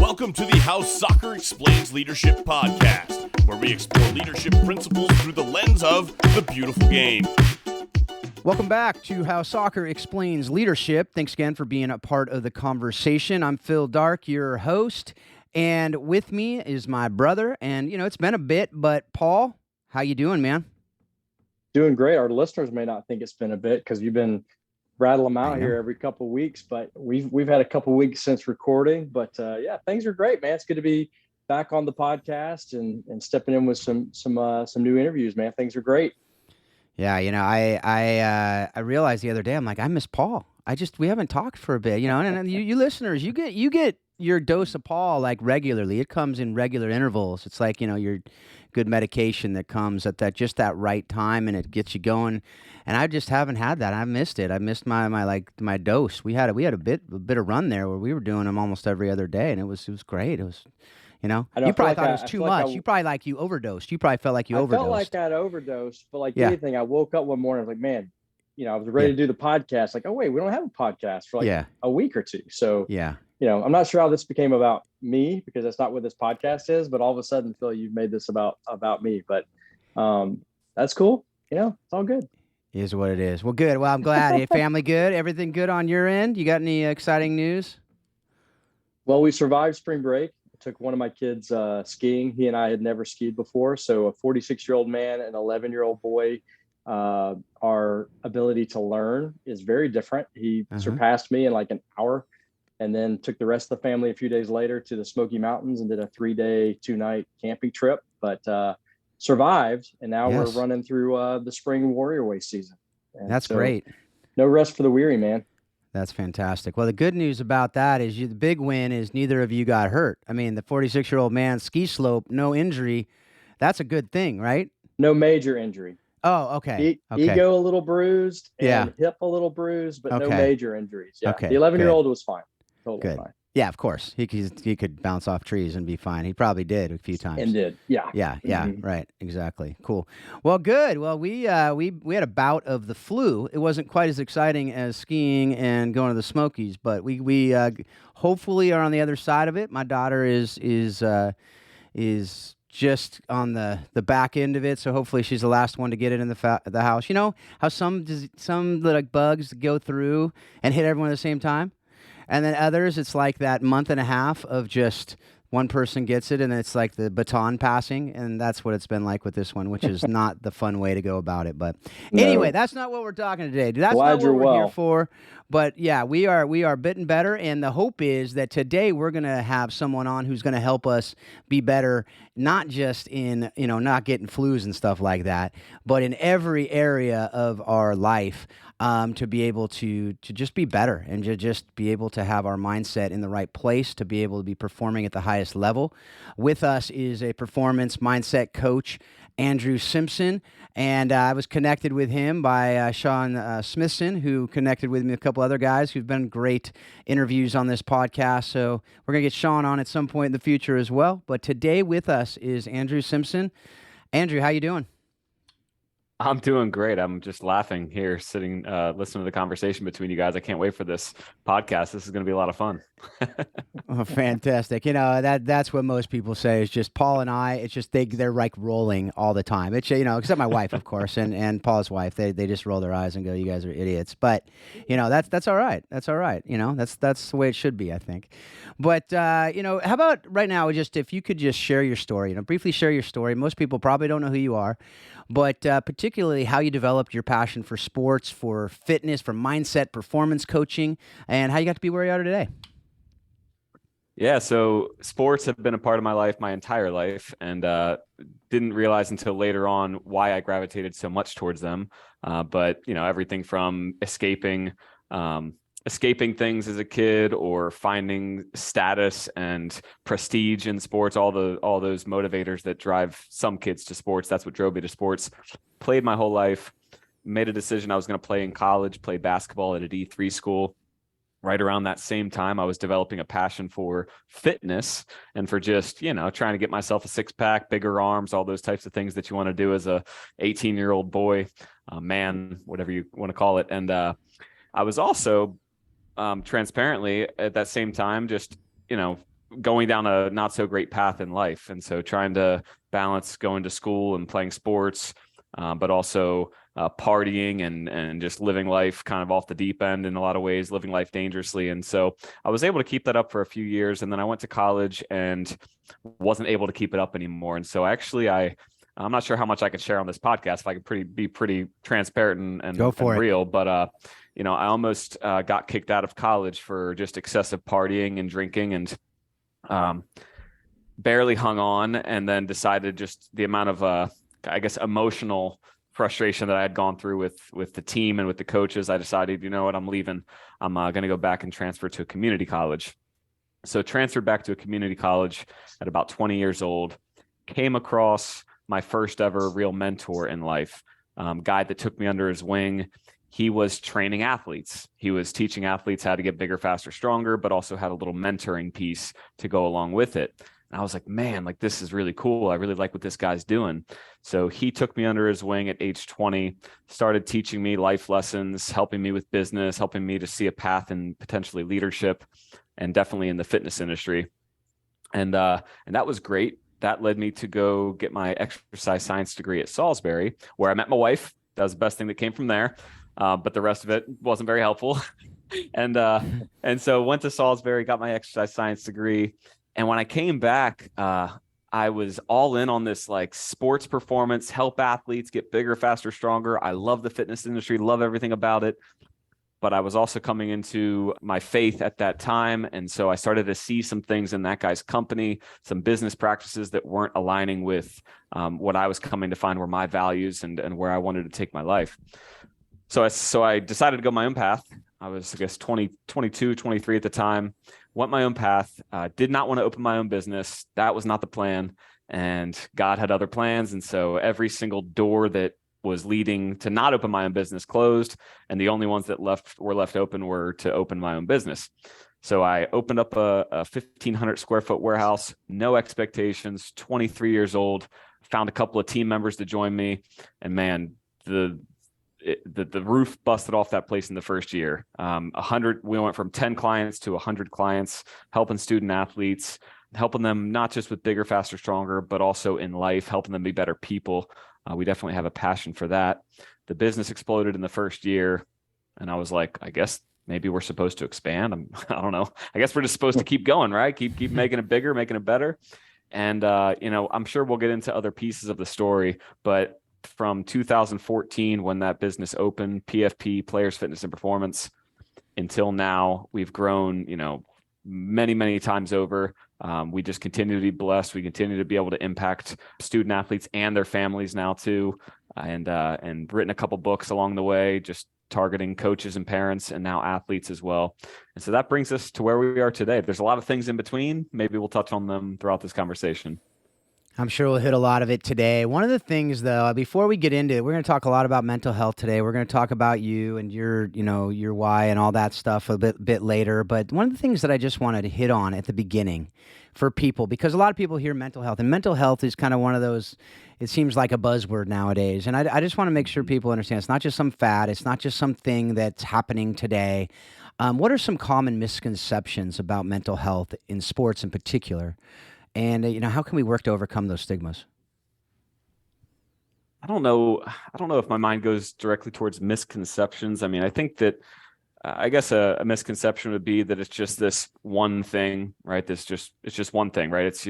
Welcome to the How Soccer Explains Leadership podcast, where we explore leadership principles through the lens of the beautiful game. Welcome back to How Soccer Explains Leadership. Thanks again for being a part of the conversation. I'm Phil Dark, your host, and with me is my brother. And, it's been a bit, but Paul, how you doing, man? Doing great. Our listeners may not think it's been a bit because you've been rattling them out here every couple of weeks, but we've had a couple of weeks since recording. But yeah, things are great, man. It's good to be back on the podcast and stepping in with some new interviews, man. Things are great. Yeah, I realized the other day, I'm like, I miss Paul. We haven't talked for a bit, and you listeners, you get your dose of Paul like regularly. It comes in regular intervals. It's like, your good medication that comes at that right time, and it gets you going. And I just haven't had that. I missed it. I missed my dose. We had a bit of run there where we were doing them almost every other day, and it was great. It was. You probably thought it was too much. You overdosed. You probably felt like you overdosed. I felt like I'd overdosed, but anything, I woke up one morning, I was like, man, I was ready to do the podcast. Like, oh wait, we don't have a podcast for a week or two. So I'm not sure how this became about me, because that's not what this podcast is, but all of a sudden, Phil, you've made this about me. But that's cool. It's all good. It is what it is. Well, good. Well, I'm glad. Your family good? Everything good on your end? You got any exciting news? Well, we survived spring break. Took one of my kids skiing. He and I had never skied before. So a 46-year-old man and an 11-year-old boy, our ability to learn is very different. He surpassed me in like an hour, and then took the rest of the family a few days later to the Smoky Mountains and did a 3-day, 2-night camping trip, but survived. And now we're running through the spring Warrior Way season. And that's great. No rest for the weary, man. That's fantastic. Well, the good news about that is the big win is neither of you got hurt. I mean, the 46-year-old man, ski slope, no injury. That's a good thing, right? No major injury. Oh, okay. Ego a little bruised and hip a little bruised, but no major injuries. Yeah. Okay. The 11-year-old was fine. Totally fine. Yeah, of course. He could bounce off trees and be fine. He probably did a few times. And did. Yeah. Yeah. Right. Exactly. Cool. Well, good. Well, we had a bout of the flu. It wasn't quite as exciting as skiing and going to the Smokies, but we hopefully are on the other side of it. My daughter is just on the back end of it, so hopefully she's the last one to get it in the house. You know how some like bugs go through and hit everyone at the same time? And then others, it's like that month and a half of just one person gets it, and it's like the baton passing, and that's what it's been like with this one, which is not the fun way to go about it. But anyway, that's not what we're talking today. That's not what we're here for. But yeah, we are bitten better, and the hope is that today we're going to have someone on who's going to help us be better, not just in not getting flus and stuff like that, but in every area of our life. To be able to just be better and to just be able to have our mindset in the right place, to be able to be performing at the highest level. With us is a performance mindset coach, Andrew Simpson, and I was connected with him by Sean Smithson, who connected with me a couple other guys who've been great interviews on this podcast. So we're going to get Sean on at some point in the future as well. But today with us is Andrew Simpson. Andrew, how you doing? I'm doing great. I'm just laughing here, sitting, listening to the conversation between you guys. I can't wait for this podcast. This is going to be a lot of fun. Oh, fantastic. That's what most people say is just Paul and I, it's just they're like rolling all the time. It's, except my wife, of course, and Paul's wife, they just roll their eyes and go, you guys are idiots. But, that's all right. That's all right. That's the way it should be, I think. But, how about right now, just if you could just share your story, briefly share your story. Most people probably don't know who you are, but particularly how you developed your passion for sports, for fitness, for mindset, performance coaching, and how you got to be where you are today. Yeah, so sports have been a part of my life my entire life, and didn't realize until later on why I gravitated so much towards them. But everything from escaping things as a kid, or finding status and prestige in sports, all those motivators that drive some kids to sports. That's what drove me to sports. Played my whole life, made a decision I was going to play in college, play basketball at a D3 school. Right around that same time, I was developing a passion for fitness and for just, trying to get myself a six-pack, bigger arms, all those types of things that you want to do as a 18-year-old boy, man, whatever you want to call it. And I was also transparently at that same time, just, going down a not so great path in life. And so trying to balance going to school and playing sports, but also partying and just living life kind of off the deep end in a lot of ways, living life dangerously. And so I was able to keep that up for a few years. And then I went to college and wasn't able to keep it up anymore. And so actually I'm not sure how much I can share on this podcast, if I could be pretty transparent and real, but I almost got kicked out of college for just excessive partying and drinking, and barely hung on, and then decided just the amount of emotional frustration that I had gone through with the team and with the coaches. I decided, you know what, I'm leaving. I'm going to go back and transfer to a community college. So transferred back to a community college at about 20 years old, came across my first ever real mentor in life, guy that took me under his wing. He was training athletes. He was teaching athletes how to get bigger, faster, stronger, but also had a little mentoring piece to go along with it. And I was like, man, like this is really cool. I really like what this guy's doing. So he took me under his wing at age 20, started teaching me life lessons, helping me with business, helping me to see a path in potentially leadership and definitely in the fitness industry. And that was great. That led me to go get my exercise science degree at Salisbury, where I met my wife. That was the best thing that came from there. But the rest of it wasn't very helpful. And so went to Salisbury, got my exercise science degree. And when I came back, I was all in on this like sports performance, help athletes get bigger, faster, stronger. I love the fitness industry, love everything about it. But I was also coming into my faith at that time. And so I started to see some things in that guy's company, some business practices that weren't aligning with what I was coming to find were my values and where I wanted to take my life. So I decided to go my own path. I was, I guess, 22, 23 at the time, went my own path, did not want to open my own business. That was not the plan. And God had other plans. And so every single door that was leading to not open my own business closed. And the only ones that were left open were to open my own business. So I opened up a 1,500 square foot warehouse, no expectations, 23 years old, found a couple of team members to join me. And man, the roof busted off that place in the first year. We went from 10 clients to 100 clients, helping student athletes, helping them not just with bigger, faster, stronger, but also in life, helping them be better people. We definitely have a passion for that. The business exploded in the first year. And I was like, I guess maybe we're supposed to expand. I don't know. I guess we're just supposed to keep going, right? Keep making it bigger, making it better. And, I'm sure we'll get into other pieces of the story, but from 2014, when that business opened, PFP, Players Fitness and Performance, until now, we've grown, many, many times over. We just continue to be blessed. We continue to be able to impact student athletes and their families now too. And written a couple books along the way, just targeting coaches and parents and now athletes as well. And so that brings us to where we are today. There's a lot of things in between. Maybe we'll touch on them throughout this conversation. I'm sure we'll hit a lot of it today. One of the things, though, before we get into it, we're going to talk a lot about mental health today. We're going to talk about you and your why and all that stuff a bit later. But one of the things that I just wanted to hit on at the beginning for people, because a lot of people hear mental health, and mental health is kind of one of those, it seems like a buzzword nowadays. And I just want to make sure people understand it's not just some fad. It's not just something that's happening today. What are some common misconceptions about mental health in sports in particular? And, how can we work to overcome those stigmas? I don't know if my mind goes directly towards misconceptions. I mean, I think that I guess a misconception would be that it's just this one thing, right? It's just one thing, right? It's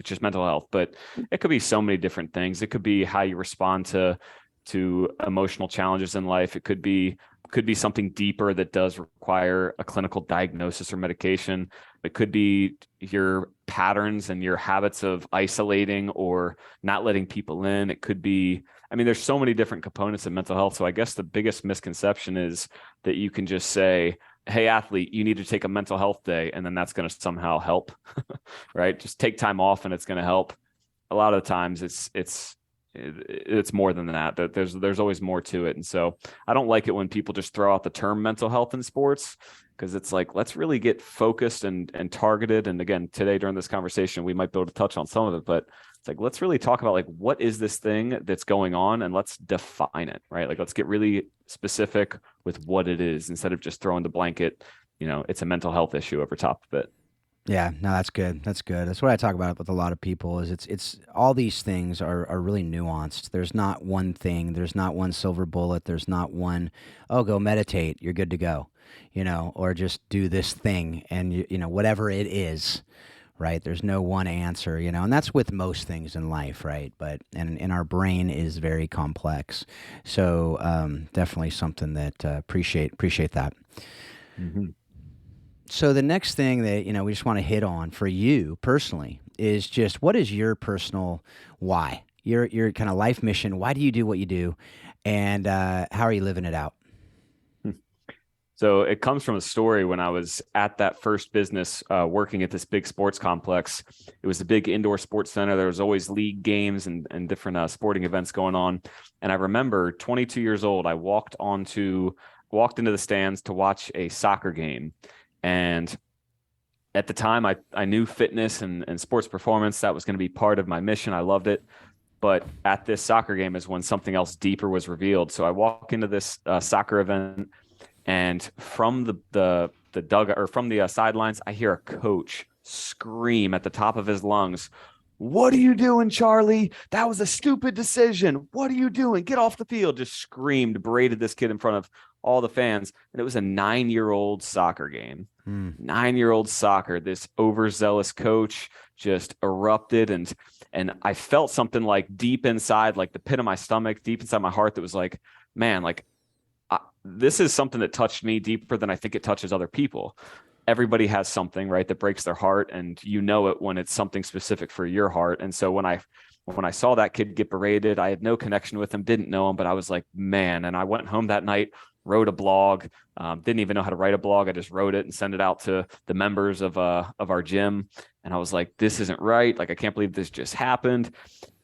just mental health, but it could be so many different things. It could be how you respond to emotional challenges in life. It could be something deeper that does require a clinical diagnosis or medication. It could be your patterns and your habits of isolating or not letting people in. It could be, there's so many different components of mental health. So I guess the biggest misconception is that you can just say, hey, athlete, you need to take a mental health day, and then that's going to somehow help, right? Just take time off and it's going to help. A lot of the times it's more than that. There's always more to it. And so I don't like it when people just throw out the term mental health in sports, because it's like, let's really get focused and targeted. And again, today during this conversation, we might be able to touch on some of it, but it's like, let's really talk about like, what is this thing that's going on, and let's define it, right? Like, let's get really specific with what it is instead of just throwing the blanket, it's a mental health issue over top of it. Yeah, no, that's good. That's good. That's what I talk about with a lot of people is it's all these things are really nuanced. There's not one thing, there's not one silver bullet, there's not one, oh, go meditate, you're good to go, or just do this thing and whatever it is, right? There's no one answer, and that's with most things in life, right? But and our brain is very complex. So definitely something that appreciate that. Mm-hmm. So the next thing that we just want to hit on for you personally is just what is your personal why, your kind of life mission? Why do you do what you do, and how are you living it out? So it comes from a story when I was at that first business working at this big sports complex. It was a big indoor sports center. There was always league games and different sporting events going on. And I remember 22 years old, I walked into the stands to watch a soccer game. And at the time, I knew fitness and sports performance. That was going to be part of my mission. I loved it. But at this soccer game is when something else deeper was revealed. So I walk into this soccer event, and from the dugout or from the sidelines, I hear a coach scream at the top of his lungs, "What are you doing, Charlie? That was a stupid decision. What are you doing? Get off the field." Just screamed, berated this kid in front of all the fans. And it was a 9-year-old soccer game. 9-year-old soccer. This overzealous coach just erupted. And I felt something like deep inside, like the pit of my stomach, deep inside my heart, that was like, man, like, this is something that touched me deeper than I think it touches other people. Everybody has something, right, that breaks their heart, and it when it's something specific for your heart. And so when I saw that kid get berated, I had no connection with him, didn't know him, but I was like, man. And I went home that night, wrote a blog, didn't even know how to write a blog. I just wrote it and sent it out to the members of our gym. And I was like, this isn't right. Like, I can't believe this just happened.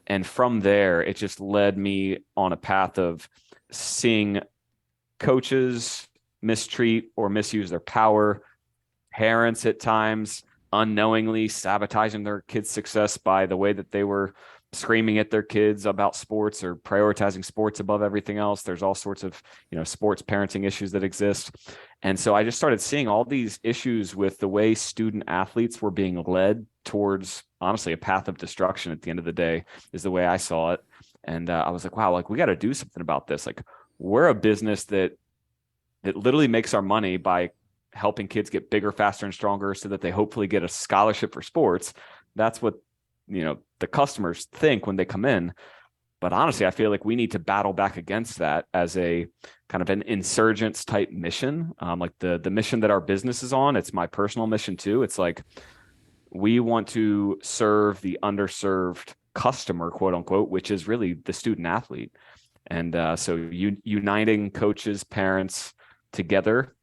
And from there, it just led me on a path of seeing coaches mistreat or misuse their power, parents at times unknowingly sabotaging their kids' success by the way that they were screaming at their kids about sports or prioritizing sports above everything else. There's all sorts of, sports parenting issues that exist. And so I just started seeing all these issues with the way student athletes were being led towards, honestly, a path of destruction at the end of the day, is the way I saw it. And I was like, wow, like, we got to do something about this. Like, we're a business that literally makes our money by helping kids get bigger, faster, and stronger so that they hopefully get a scholarship for sports. That's what, the customers think when they come in. But honestly, I feel like we need to battle back against that as a kind of an insurgents type mission. Like the mission that our business is on, it's my personal mission too. It's like, we want to serve the underserved customer, quote unquote, which is really the student athlete. And so uniting coaches, parents together,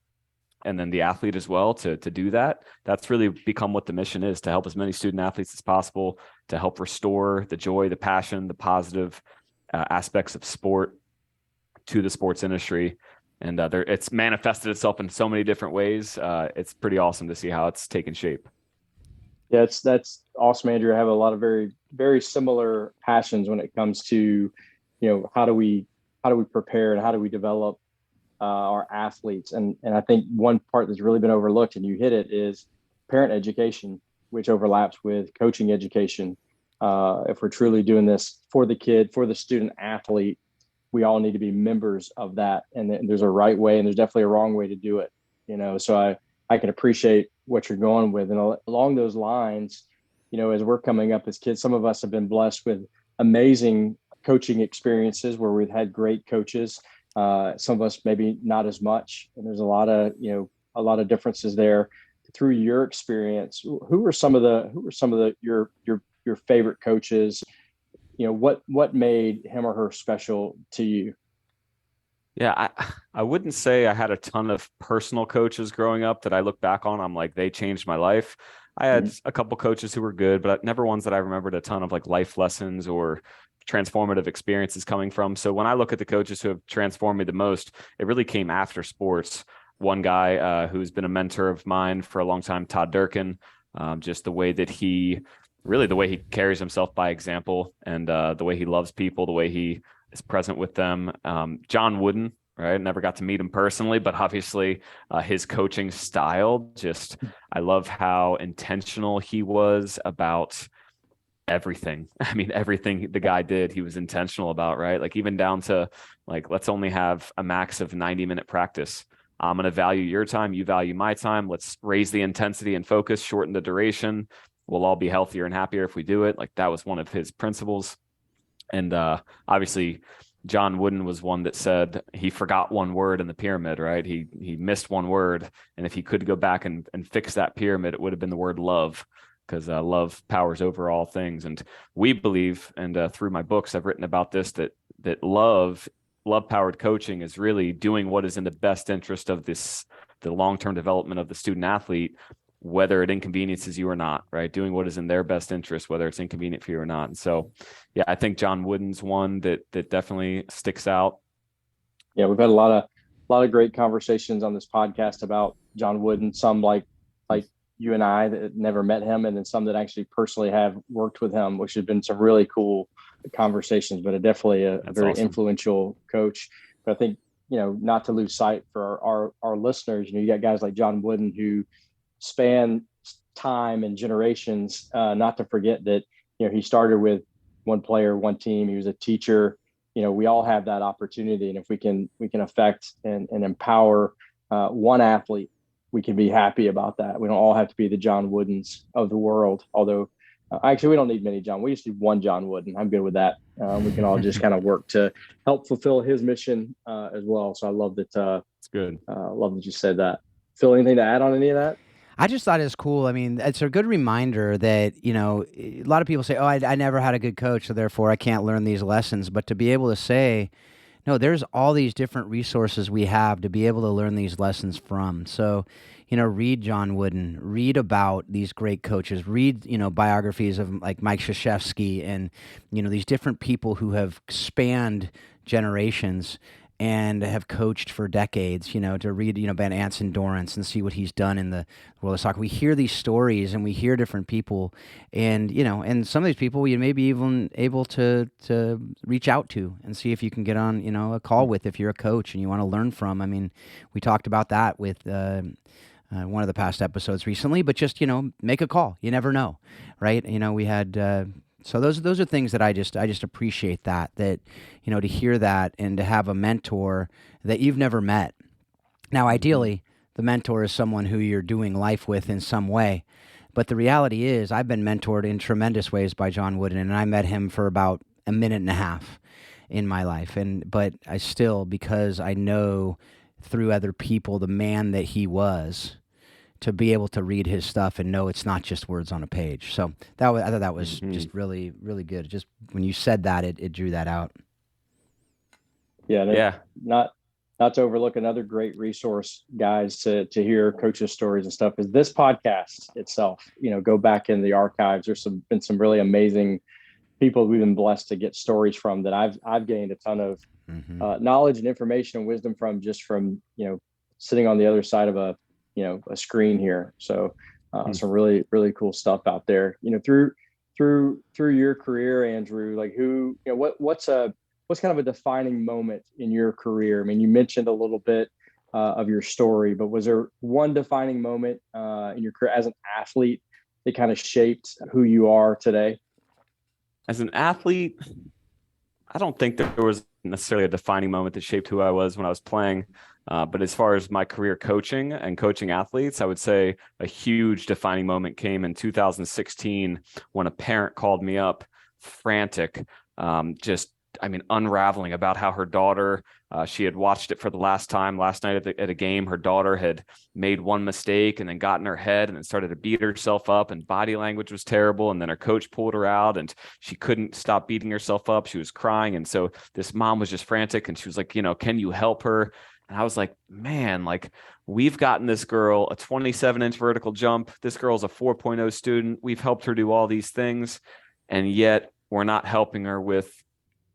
and then the athlete as well to do that. That's really become what the mission is, to help as many student athletes as possible, to help restore the joy, the passion, the positive aspects of sport to the sports industry. And it's manifested itself in so many different ways. It's pretty awesome to see how it's taken shape. Yeah, that's awesome, Andrew. I have a lot of very, very similar passions when it comes to, how do we prepare and how do we develop our athletes. And I think one part that's really been overlooked, and you hit it, is parent education, which overlaps with coaching education. If we're truly doing this for the kid, for the student athlete, we all need to be members of that. And there's a right way, and there's definitely a wrong way to do it. So I can appreciate what you're going with. And along those lines, as we're coming up as kids, some of us have been blessed with amazing coaching experiences where we've had great coaches. Some of us maybe not as much. And there's a lot of differences there. Through your experience, who were some of your favorite coaches? What made him or her special to you? Yeah, I wouldn't say I had a ton of personal coaches growing up that I look back on, I'm like, they changed my life. I had a couple coaches who were good, but never ones that I remembered a ton of like life lessons or transformative experiences coming from. So when I look at the coaches who have transformed me the most, it really came after sports. One guy who's been a mentor of mine for a long time, Todd Durkin, just the way he carries himself by example, and the way he loves people, the way he is present with them. John Wooden right? Never got to meet him personally, but obviously his coaching style, I love how intentional he was about everything. I mean, everything the guy did, he was intentional about, right? Like even down to like, let's only have a max of 90-minute practice. I'm going to value your time. You value my time. Let's raise the intensity and focus, shorten the duration. We'll all be healthier and happier if we do it. Like that was one of his principles. And obviously John Wooden was one that said he forgot one word in the pyramid, right? He missed one word. And if he could go back and fix that pyramid, it would have been the word love, because love powers over all things. And we believe, and through my books, I've written about this, that love-powered coaching is really doing what is in the best interest of the long-term development of the student athlete, whether it inconveniences you or not, right? Doing what is in their best interest, whether it's inconvenient for you or not. And so, yeah, I think John Wooden's one that definitely sticks out. Yeah, we've had a lot of great conversations on this podcast about John Wooden. Some like you and I that never met him, and then some that actually personally have worked with him, which has been some really cool conversations, but definitely a very awesome. Influential coach. But I think, not to lose sight for our listeners, you got guys like John Wooden who span time and generations, not to forget that, he started with one player, one team. He was a teacher. We all have that opportunity. And if we can affect and empower one athlete, we can be happy about that. We don't all have to be the John Woodens of the world. Although actually we don't need many John. We just need one John Wooden. I'm good with that. We can all just kind of work to help fulfill his mission as well. So I love that. It's good. Love that you said that. Phil, anything to add on any of that? I just thought it was cool. I mean, it's a good reminder that, a lot of people say, oh, I never had a good coach, so therefore I can't learn these lessons. But to be able to say, no, there's all these different resources we have to be able to learn these lessons from. So, read John Wooden, read about these great coaches, read, biographies of like Mike Krzyzewski and, these different people who have spanned generations and have coached for decades, to read, Ben Anson Dorrance and see what he's done in the world of soccer. We hear these stories and we hear different people, and, and some of these people you may be even able to reach out to and see if you can get on, a call with if you're a coach and you want to learn from. I mean, we talked about that with one of the past episodes recently, but just, make a call. You never know, right? We had... So those are things that I just appreciate that to hear that and to have a mentor that you've never met. Now, ideally, the mentor is someone who you're doing life with in some way. But the reality is I've been mentored in tremendous ways by John Wooden, and I met him for about a minute and a half in my life. But I still, because I know through other people the man that he was, to be able to read his stuff and know it's not just words on a page. So I thought that was just really, really good. Just when you said that, it drew that out. Yeah. Not to overlook another great resource, guys, to hear coaches' stories and stuff is this podcast itself. Go back in the archives. There's been some really amazing people we've been blessed to get stories from that I've gained a ton of knowledge and information and wisdom from sitting on the other side of a screen here. So some really, really cool stuff out there, through your career, Andrew, like what's kind of a defining moment in your career? I mean, you mentioned a little bit of your story, but was there one defining moment in your career as an athlete that kind of shaped who you are today? As an athlete, I don't think that there was necessarily a defining moment that shaped who I was when I was playing. But as far as my career coaching and coaching athletes, I would say a huge defining moment came in 2016 when a parent called me up frantic, unraveling about how her daughter, she had watched it for the last time last night at a game. Her daughter had made one mistake and then got in her head and then started to beat herself up, and body language was terrible. And then her coach pulled her out and she couldn't stop beating herself up. She was crying. And so this mom was just frantic and she was like, can you help her? And I was like, man, we've gotten this girl a 27-inch vertical jump. This girl's a 4.0 student. We've helped her do all these things. And yet we're not helping her with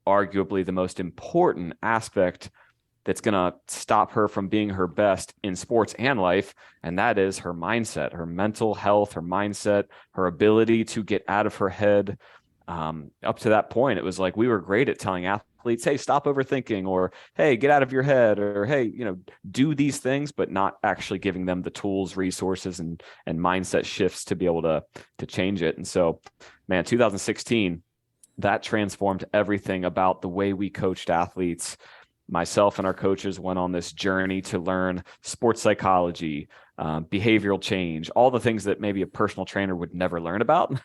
arguably the most important aspect that's going to stop her from being her best in sports and life. And that is her mindset, her mental health, her mindset, her ability to get out of her head. Up to that point, it was like we were great at telling athletes athletes, hey, stop overthinking, or hey, get out of your head, or hey, do these things, but not actually giving them the tools, resources, and mindset shifts to be able to change it. And so, man, 2016, that transformed everything about the way we coached athletes. Myself and our coaches went on this journey to learn sports psychology, behavioral change, all the things that maybe a personal trainer would never learn about.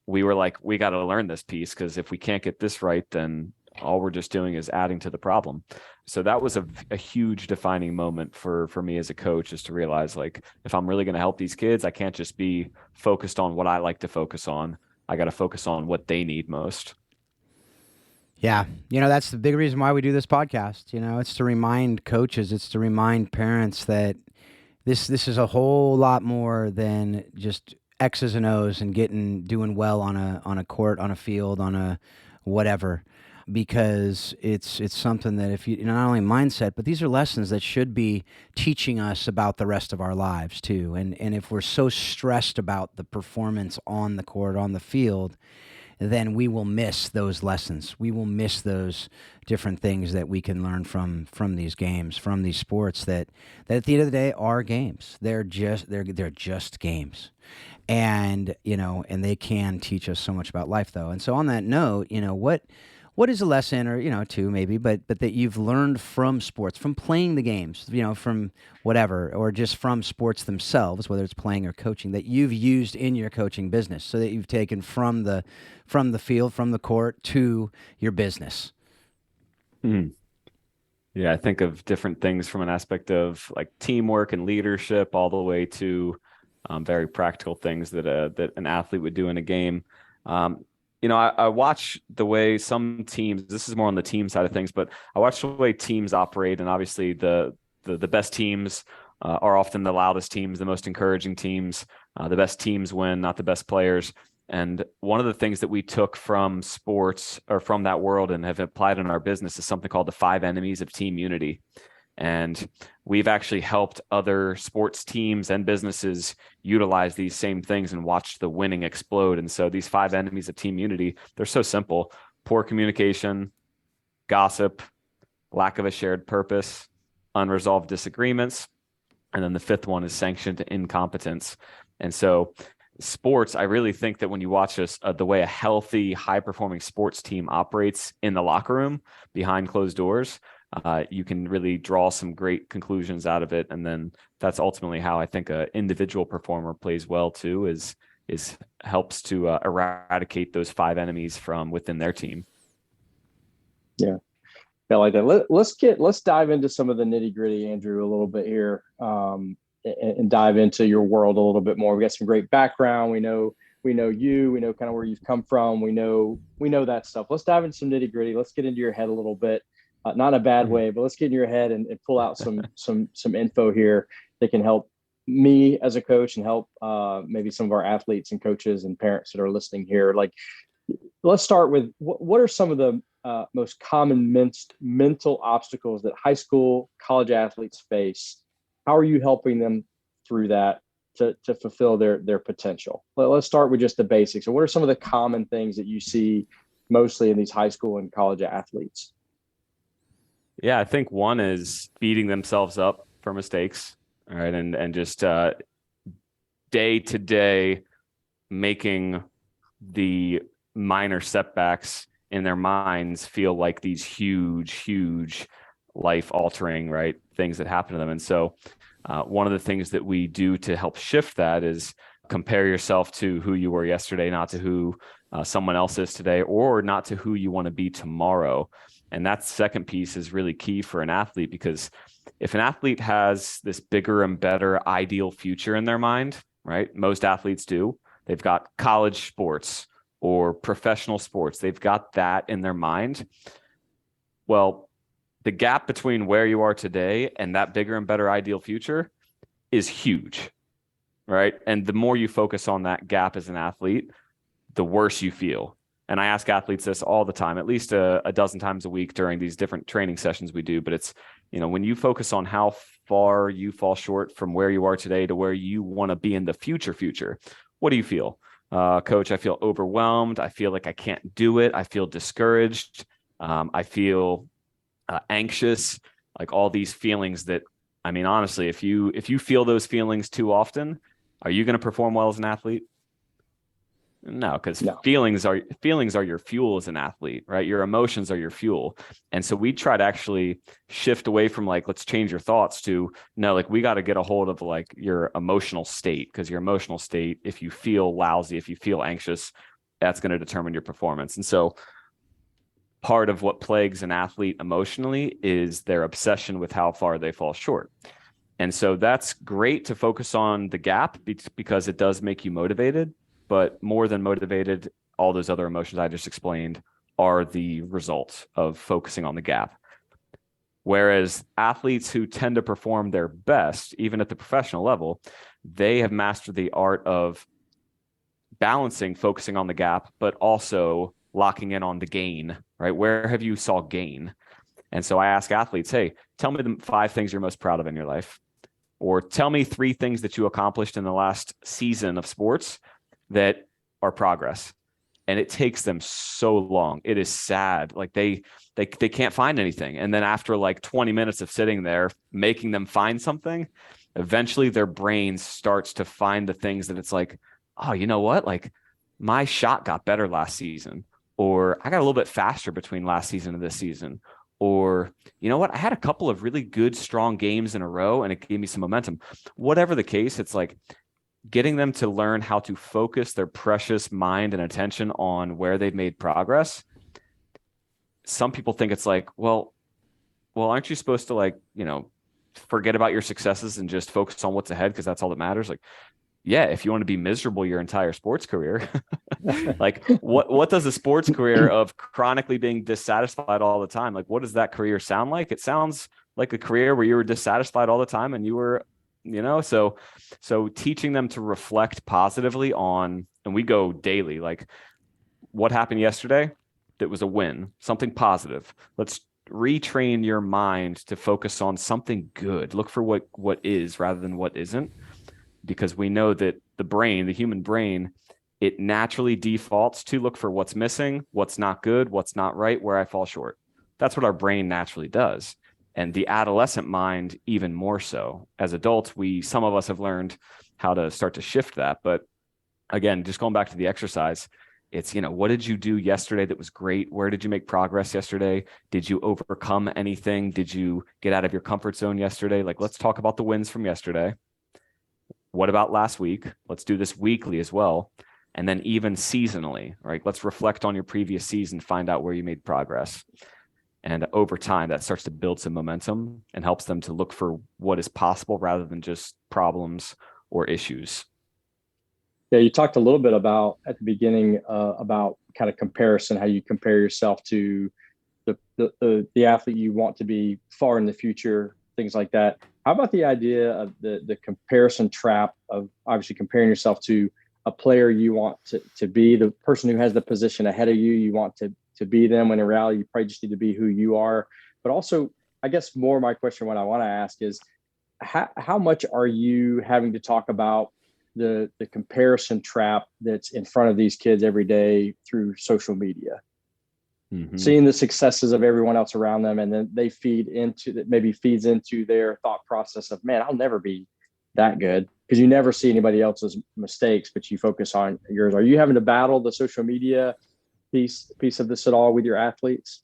We were like, we got to learn this piece, because if we can't get this right, then all we're just doing is adding to the problem. So that was a huge defining moment for me as a coach, is to realize, like, if I'm really going to help these kids, I can't just be focused on what I like to focus on. I got to focus on what they need most. Yeah. That's the big reason why we do this podcast. It's to remind coaches, it's to remind parents that this is a whole lot more than just X's and O's and doing well on a court, on a field, on a whatever, because it's something that, if you, not only mindset, but these are lessons that should be teaching us about the rest of our lives too. And if we're so stressed about the performance on the court, on the field, then we will miss those lessons. We will miss those different things that we can learn from these games, from these sports that at the end of the day are games. They're just games. And, and they can teach us so much about life, though. And so on that note, what is a lesson, or, two maybe, but that you've learned from sports, from playing the games, from whatever, or just from sports themselves, whether it's playing or coaching, that you've used in your coaching business, so that you've taken from the field, from the court to your business? Yeah, I think of different things from an aspect of like teamwork and leadership, all the way to very practical things that an athlete would do in a game. I watch the way some teams, this is more on the team side of things, but I watch the way teams operate. And obviously the best teams are often the loudest teams, the most encouraging teams. The best teams win, not the best players. And one of the things that we took from sports, or from that world, and have applied in our business, is something called the 5 enemies of team unity. And we've actually helped other sports teams and businesses utilize these same things and watch the winning explode. And so these 5 enemies of team unity, they're so simple: poor communication, gossip, lack of a shared purpose, unresolved disagreements. And then the 5th one is sanctioned incompetence. And so sports, I really think that when you watch the way a healthy, high-performing sports team operates in the locker room behind closed doors, you can really draw some great conclusions out of it. And then that's ultimately how I think an individual performer plays well too, is helps to eradicate those 5 enemies from within their team. Yeah. I like that. Let's dive into some of the nitty gritty, Andrew, a little bit here, and dive into your world a little bit more. We got some great background. We know you, we know kind of where you've come from. We know that stuff. Let's dive into some nitty gritty. Let's get into your head a little bit. Not in a bad way, but let's get in your head and pull out some info here that can help me as a coach, and help maybe some of our athletes and coaches and parents that are listening here. Like, let's start with what are some of the most common mental obstacles that high school, college athletes face? How are you helping them through that to fulfill their potential? Let's start with just the basics. So what are some of the common things that you see mostly in these high school and college athletes? Yeah, I think one is beating themselves up for mistakes, all right, and just day to day making the minor setbacks in their minds feel like these huge life-altering, right, things that happen to them. And so one of the things that we do to help shift that is compare yourself to who you were yesterday, not to who someone else is today, or not to who you want to be tomorrow. And that second piece is really key for an athlete, because if an athlete has this bigger and better ideal future in their mind, right? Most athletes do. They've got college sports or professional sports. They've got that in their mind. Well, the gap between where you are today and that bigger and better ideal future is huge, right? And the more you focus on that gap as an athlete, the worse you feel. And I ask athletes this all the time, at least a dozen times a week during these different training sessions we do. But it's, when you focus on how far you fall short from where you are today to where you want to be in the future, what do you feel? Coach, I feel overwhelmed. I feel like I can't do it. I feel discouraged. I feel anxious, like all these feelings that, I mean, honestly, if you feel those feelings too often, are you going to perform well as an athlete? No, because feelings are your fuel as an athlete, right? Your emotions are your fuel. And so we try to actually shift away from like, let's change your thoughts to no, like we got to get a hold of like your emotional state, because your emotional state, if you feel lousy, if you feel anxious, that's going to determine your performance. And so part of what plagues an athlete emotionally is their obsession with how far they fall short. And so that's great to focus on the gap because it does make you motivated. But more than motivated, all those other emotions I just explained are the result of focusing on the gap. Whereas athletes who tend to perform their best, even at the professional level, they have mastered the art of balancing, focusing on the gap, but also locking in on the gain, right? Where have you saw gain? And so I ask athletes, hey, tell me the 5 things you're most proud of in your life, or tell me 3 things that you accomplished in the last season of sports that are progress. And it takes them so long. It is sad. Like they can't find anything. And then after like 20 minutes of sitting there, making them find something, eventually their brain starts to find the things that it's like, oh, you know what? Like my shot got better last season, or I got a little bit faster between last season and this season, or you know what? I had a couple of really good, strong games in a row and it gave me some momentum. Whatever the case, it's like getting them to learn how to focus their precious mind and attention on where they've made progress. Some people think it's like, well, aren't you supposed to like, you know, forget about your successes and just focus on what's ahead because that's all that matters? Like, yeah, if you want to be miserable your entire sports career, like what does a sports career of chronically being dissatisfied all the time, like what does that career sound like? It sounds like a career where you were dissatisfied all the time and you were, you know, so teaching them to reflect positively on, and we go daily, like what happened yesterday that was a win, something positive. Let's retrain your mind to focus on something good. Look for what is rather than what isn't, because we know that the human brain, it naturally defaults to look for what's missing, what's not good, what's not right, where I fall short. That's what our brain naturally does. And the adolescent mind, even more so. As adults, some of us have learned how to start to shift that. But again, just going back to the exercise, it's, you know, what did you do yesterday that was great? Where did you make progress yesterday? Did you overcome anything? Did you get out of your comfort zone yesterday? Like, let's talk about the wins from yesterday. What about last week? Let's do this weekly as well. And then even seasonally, right? Let's reflect on your previous season, find out where you made progress. And over time, that starts to build some momentum and helps them to look for what is possible rather than just problems or issues. Yeah, you talked a little bit about at the beginning about kind of comparison, how you compare yourself to the athlete you want to be far in the future, things like that. How about the idea of the comparison trap of obviously comparing yourself to a player you want to be, the person who has the position ahead of you, you want to be them, when in reality, you probably just need to be who you are. But also, I guess more my question, what I want to ask is, how much are you having to talk about the comparison trap that's in front of these kids every day through social media? Mm-hmm. Seeing the successes of everyone else around them, and then they feeds into their thought process of, man, I'll never be that good, because you never see anybody else's mistakes, but you focus on yours. Are you having to battle the social media piece of this at all with your athletes?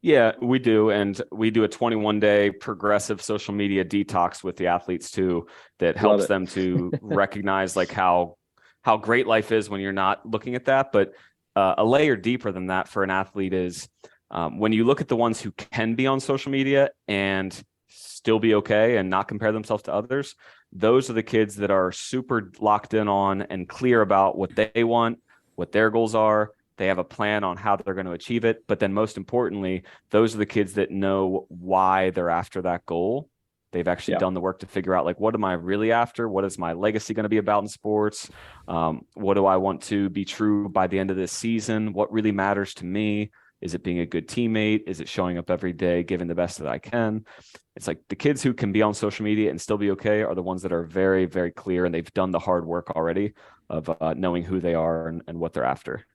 Yeah, we do. And we do a 21-day progressive social media detox with the athletes too, that helps them to recognize like how great life is when you're not looking at that. But a layer deeper than that for an athlete is when you look at the ones who can be on social media and still be okay and not compare themselves to others, those are the kids that are super locked in on and clear about what they want, what their goals are. They have a plan on how they're going to achieve it. But then most importantly, those are the kids that know why they're after that goal. They've actually done the work to figure out, like, what am I really after? What is my legacy going to be about in sports? What do I want to be true by the end of this season? What really matters to me? Is it being a good teammate? Is it showing up every day, giving the best that I can? It's like the kids who can be on social media and still be okay are the ones that are very, very clear, and they've done the hard work already of knowing who they are and what they're after.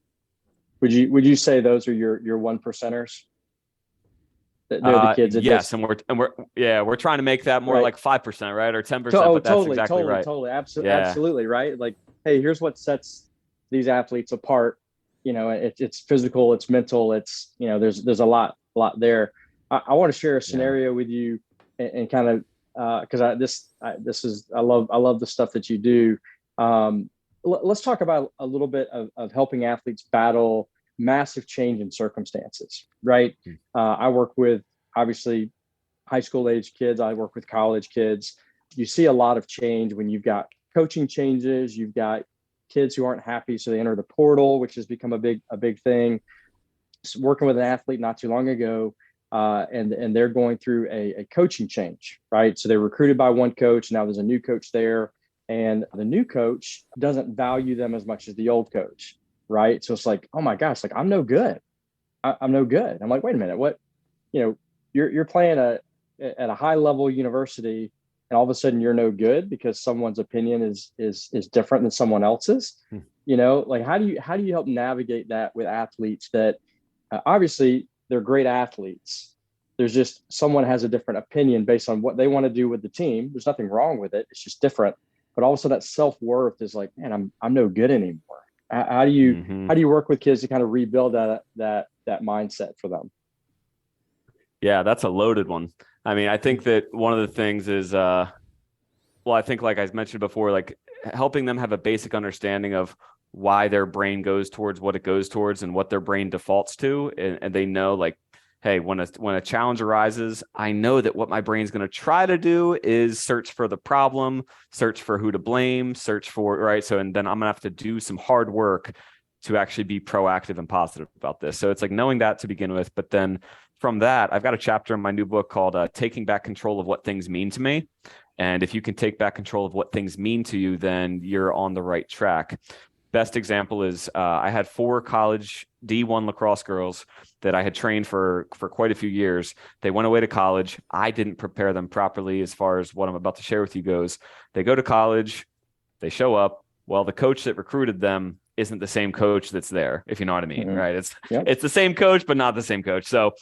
Would you say those are your one percenters? They're the kids that yes, just, and we're trying to make that more right. like 5%, right, or 10%, Oh, but that's totally, exactly totally, right. totally, Yeah, absolutely, right. Like, hey, here's what sets these athletes apart. It's physical, it's mental, it's there's a lot there. I want to share a scenario with you, and kind of because I love the stuff that you do. Let's talk about a little bit of helping athletes battle massive change in circumstances, right? I work with, obviously, high school age kids. I work with college kids. You see a lot of change when you've got coaching changes. You've got kids who aren't happy, so they enter the portal, which has become a big thing. So working with an athlete not too long ago, and they're going through a coaching change, right? So they're recruited by one coach. Now there's a new coach there, and the new coach doesn't value them as much as the old coach, right? So it's like, oh my gosh, like I'm no good. I'm no good. I'm like, wait a minute, what? You're playing at a high level university, and all of a sudden you're no good because someone's opinion is different than someone else's. Like how do you help navigate that with athletes that obviously they're great athletes? There's just someone has a different opinion based on what they want to do with the team. There's nothing wrong with it. It's just different. But also that self-worth is like, man, I'm no good anymore. How do you work with kids to kind of rebuild that mindset for them? Yeah, that's a loaded one. I mean, I think that one of the things is, I think like I mentioned before, like helping them have a basic understanding of why their brain goes towards what it goes towards and what their brain defaults to. And they know, like, hey, when a challenge arises, I know that what my brain's going to try to do is search for the problem, search for who to blame, search for, right? So, and then I'm going to have to do some hard work to actually be proactive and positive about this. So it's like knowing that to begin with, but then from that, I've got a chapter in my new book called Taking Back Control of What Things Mean to Me. And if you can take back control of what things mean to you, then you're on the right track. Best example is I had 4 college D1 lacrosse girls that I had trained for quite a few years. They went away to college. I didn't prepare them properly as far as what I'm about to share with you goes. They go to college, they show up. Well, the coach that recruited them isn't the same coach that's there, if you know what I mean, right? It's the same coach, but not the same coach. So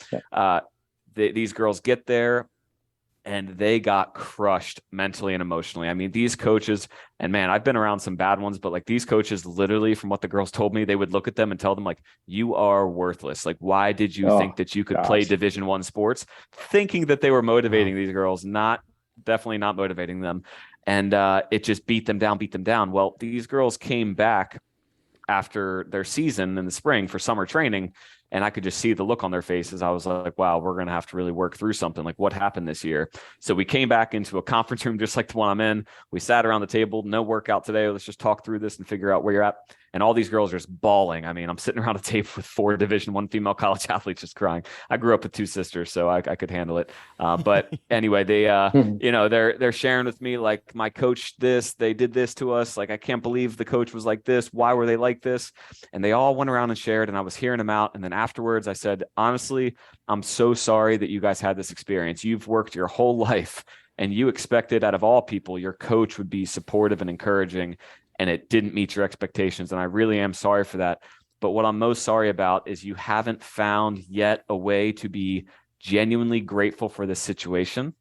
these girls get there and they got crushed mentally and emotionally. I mean, these coaches, and man, I've been around some bad ones, but like these coaches, literally from what the girls told me, they would look at them and tell them like, you are worthless. Like, why did you think that you could play Division I sports? Thinking that they were motivating these girls, definitely not motivating them. And it just beat them down. Well, these girls came back after their season in the spring for summer training, and I could just see the look on their faces. I was like, wow, we're going to have to really work through something. Like, what happened this year? So we came back into a conference room just like the one I'm in. We sat around the table, no workout today. Let's just talk through this and figure out where you're at. And all these girls are just bawling. I mean, I'm sitting around a table with 4 Division I female college athletes just crying. I grew up with 2 sisters, so I could handle it. But anyway, they, they're sharing with me, like, my coach they did this to us. Like, I can't believe the coach was like this. Why were they like this? And they all went around and shared, and I was hearing them out. And then afterwards I said, honestly, I'm so sorry that you guys had this experience. You've worked your whole life and you expected, out of all people, your coach would be supportive and encouraging, and it didn't meet your expectations. And I really am sorry for that. But what I'm most sorry about is you haven't found yet a way to be genuinely grateful for this situation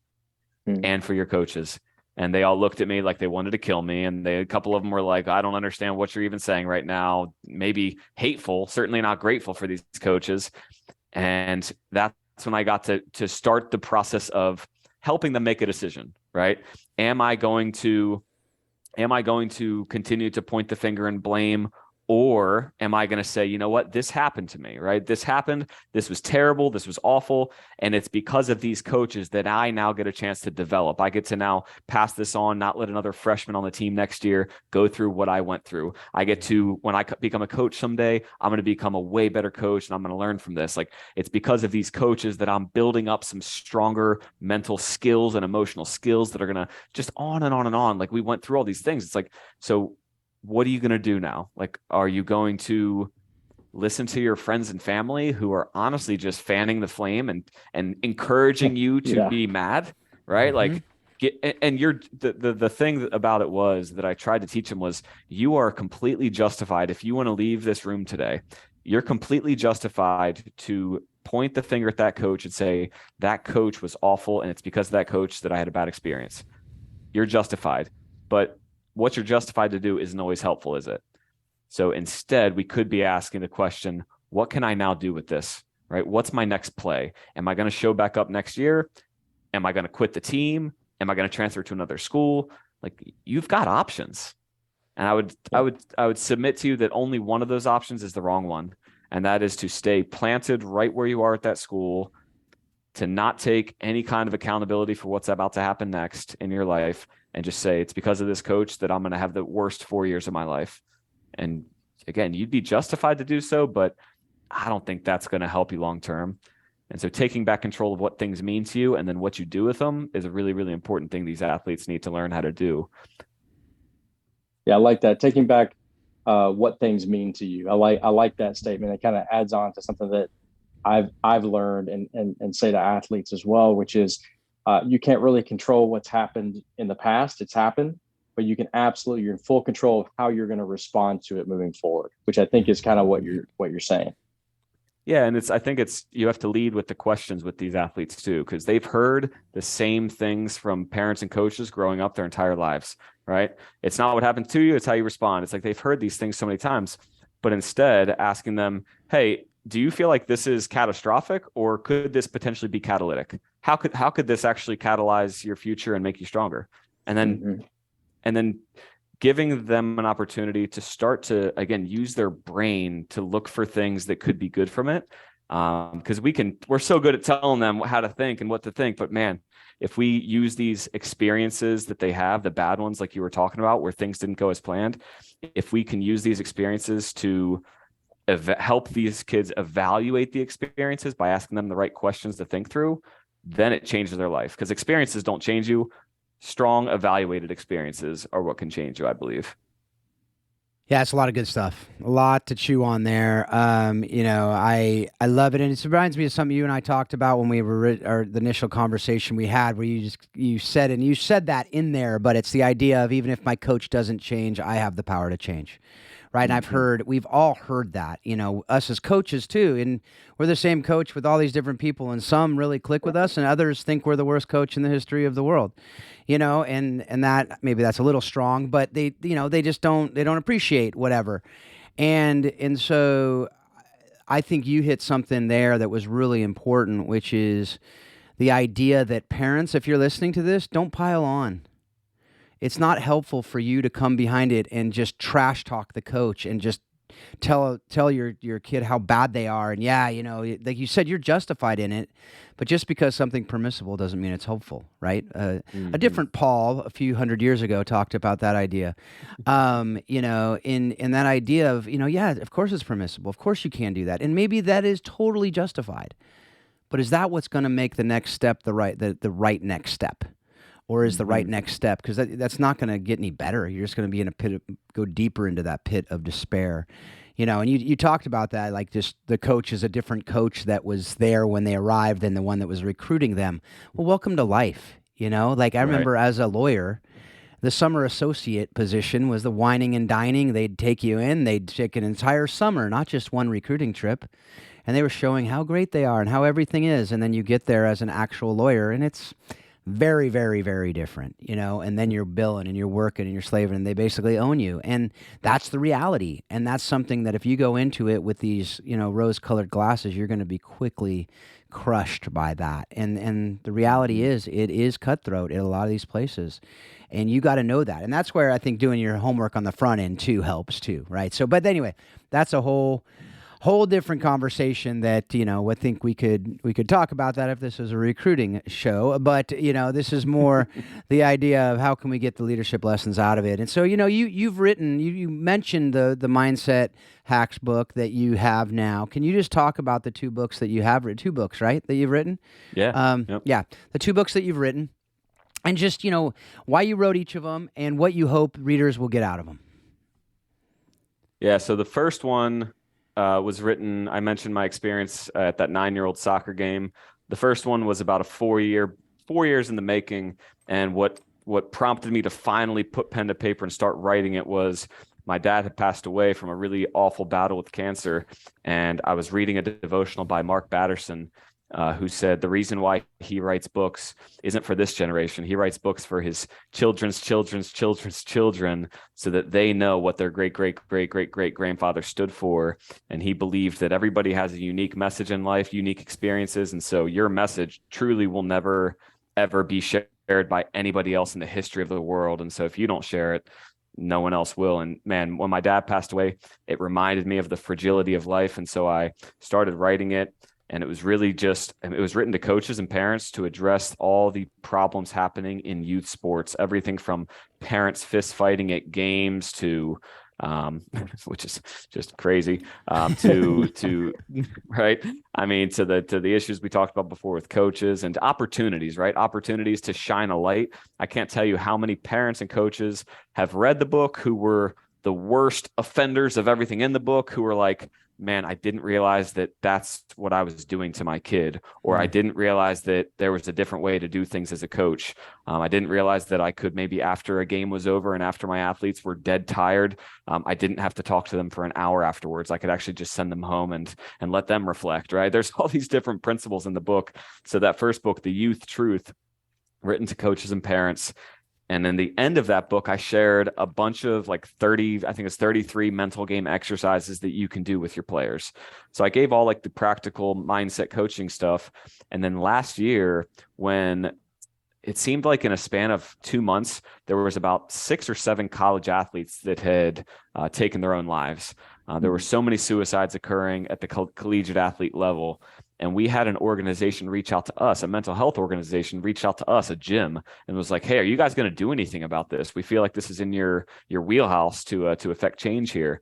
and for your coaches. And they all looked at me like they wanted to kill me. And a couple of them were like, I don't understand what you're even saying right now. Maybe hateful, certainly not grateful for these coaches. And that's when I got to start the process of helping them make a decision, right? Am I going to continue to point the finger and blame, or am I going to say, you know what, this happened to me, right? This happened. This was terrible. This was awful. And it's because of these coaches that I now get a chance to develop. I get to now pass this on, not let another freshman on the team next year go through what I went through. I get to, when I become a coach someday, I'm going to become a way better coach, and I'm going to learn from this. Like, it's because of these coaches that I'm building up some stronger mental skills and emotional skills that are going to just on and on and on. Like, we went through all these things. It's like, so what are you going to do now? Like, are you going to listen to your friends and family who are honestly just fanning the flame and encouraging you to be mad, right? Like, the thing about it was that I tried to teach them was, you are completely justified. If you want to leave this room today, you're completely justified to point the finger at that coach and say, that coach was awful, and it's because of that coach that I had a bad experience. You're justified. But what you're justified to do isn't always helpful, is it? So instead, we could be asking the question, what can I now do with this? Right? What's my next play? Am I going to show back up next year? Am I going to quit the team? Am I going to transfer to another school? Like, you've got options. And I would submit to you that only one of those options is the wrong one. And that is to stay planted right where you are at that school, to not take any kind of accountability for what's about to happen next in your life, and just say, it's because of this coach that I'm going to have the worst 4 years of my life. And again, you'd be justified to do so, but I don't think that's going to help you long term. And so taking back control of what things mean to you and then what you do with them is a really, really important thing these athletes need to learn how to do. Yeah, I like that. Taking back what things mean to you. I like that statement. It kind of adds on to something that I've learned and say to athletes as well, which is you can't really control what's happened in the past. It's happened, but you're in full control of how you're going to respond to it moving forward, which I think is kind of what you're saying. Yeah, and I think you have to lead with the questions with these athletes too, because they've heard the same things from parents and coaches growing up their entire lives, right? It's not what happened to you, it's how you respond. It's like they've heard these things so many times, but instead asking them, hey, do you feel like this is catastrophic, or could this potentially be catalytic? How could this actually catalyze your future and make you stronger? And then giving them an opportunity to start to, again, use their brain to look for things that could be good from it. Because we're so good at telling them how to think and what to think. But man, if we use these experiences that they have, the bad ones, like you were talking about, where things didn't go as planned, if we can use these experiences to help these kids evaluate the experiences by asking them the right questions to think through, then it changes their life. Because experiences don't change you. Strong evaluated experiences are what can change you, I believe. Yeah, it's a lot of good stuff. A lot to chew on there. I love it, and it reminds me of something you and I talked about when we were the initial conversation we had, where you said that in there, but it's the idea of, even if my coach doesn't change, I have the power to change. Right. And we've all heard that, us as coaches too. And we're the same coach with all these different people, and some really click with us and others think we're the worst coach in the history of the world, and that maybe that's a little strong, but they just don't appreciate whatever. And so I think you hit something there that was really important, which is the idea that parents, if you're listening to this, don't pile on. It's not helpful for you to come behind it and just trash talk the coach and just tell your kid how bad they are. And like you said, you're justified in it, but just because something permissible doesn't mean it's helpful, right? A different Paul a few hundred years ago talked about that idea. In that idea of, of course it's permissible. Of course you can do that. And maybe that is totally justified. But is that what's going to make the next step the right next step? Or is the right next step? Because that's not going to get any better. You're just going to be in a pit, go deeper into that pit of despair. And you talked about that, like just the coach is a different coach that was there when they arrived than the one that was recruiting them. Well, welcome to life. Like I remember as a lawyer, the summer associate position was the whining and dining. They'd take you in, they'd take an entire summer, not just one recruiting trip. And they were showing how great they are and how everything is. And then you get there as an actual lawyer, and it's very, very, very different, and then you're billing and you're working and you're slaving, and they basically own you. And that's the reality. And that's something that if you go into it with these, rose-colored glasses, you're going to be quickly crushed by that. And the reality is, it is cutthroat in a lot of these places. And you got to know that. And that's where I think doing your homework on the front end too helps too, right? So, but anyway, that's a whole different conversation that, I think we could talk about that if this was a recruiting show, but this is more the idea of how can we get the leadership lessons out of it. And so, you've written, you mentioned the Mindset Hacks book that you have now. Can you just talk about the two books that you have written? 2 books, right? That you've written? Yeah. Yeah. The 2 books that you've written, and just, why you wrote each of them and what you hope readers will get out of them. Yeah. So the first one was written, I mentioned my experience at that 9-year-old soccer game. The first one was about 4 years in the making. And what prompted me to finally put pen to paper and start writing it was my dad had passed away from a really awful battle with cancer. And I was reading a devotional by Mark Batterson, who said the reason why he writes books isn't for this generation. He writes books for his children's children's children's children, so that they know what their great great great great great grandfather stood for. And he believed that everybody has a unique message in life, unique experiences, and so your message truly will never ever be shared by anybody else in the history of the world. And so if you don't share it, no one else will. And man, when my dad passed away, it reminded me of the fragility of life. And so I started writing it. And it was really it was written to coaches and parents to address all the problems happening in youth sports, everything from parents fist fighting at games to, which is just crazy, to right. I mean, to the issues we talked about before with coaches, and opportunities, right? Opportunities to shine a light. I can't tell you how many parents and coaches have read the book who were the worst offenders of everything in the book, who were like, man, I didn't realize that that's what I was doing to my kid, or I didn't realize that there was a different way to do things as a coach. I didn't realize that I could, maybe after a game was over and after my athletes were dead tired, I didn't have to talk to them for an hour afterwards. I could actually just send them home and let them reflect, right? There's all these different principles in the book. So that first book, The Youth Truth, written to coaches and parents. And in the end of that book, I shared a bunch of like 33 mental game exercises that you can do with your players. So I gave all like the practical mindset coaching stuff. And then last year, when it seemed like in a span of 2 months, there was about 6 or 7 college athletes that had taken their own lives. There were so many suicides occurring at the collegiate athlete level. And we had an organization reach out to us, a mental health organization reached out to us, a gym, and was like, hey, are you guys going to do anything about this? We feel like this is in your wheelhouse to affect change here.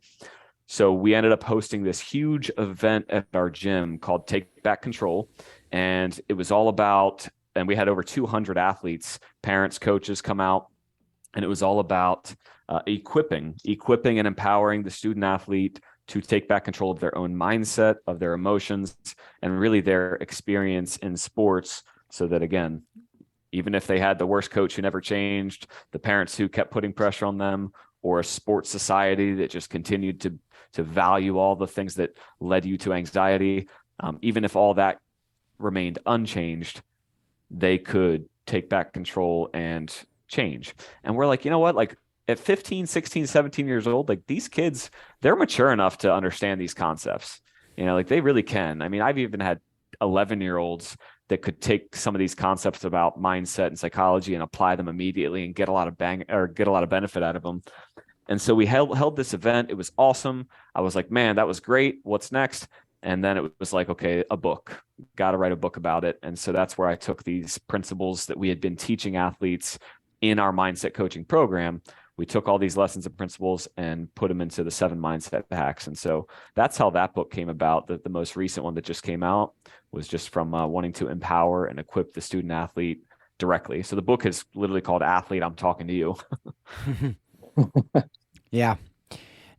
So we ended up hosting this huge event at our gym called Take Back Control. And it was all about, and we had over 200 athletes, parents, coaches come out. And it was all about equipping and empowering the student athlete to take back control of their own mindset, of their emotions, and really their experience in sports, so that, again, even if they had the worst coach who never changed, the parents who kept putting pressure on them, or a sports society that just continued to value all the things that led you to anxiety, even if all that remained unchanged, they could take back control and change. And we're like, you know what? Like, at 15, 16, 17 years old, like, these kids, they're mature enough to understand these concepts. Like, they really can. I mean, I've even had 11-year-olds that could take some of these concepts about mindset and psychology and apply them immediately and get a lot of benefit out of them. And so we held this event. It was awesome. I was like, man, that was great. What's next? And then it was like, okay, a book. Got to write a book about it. And so that's where I took these principles that we had been teaching athletes in our mindset coaching program. We took all these lessons and principles and put them into the 7 mindset hacks. And so that's how that book came about. The most recent one that just came out was just from wanting to empower and equip the student athlete directly. So the book is literally called Athlete, I'm Talking to You. Yeah.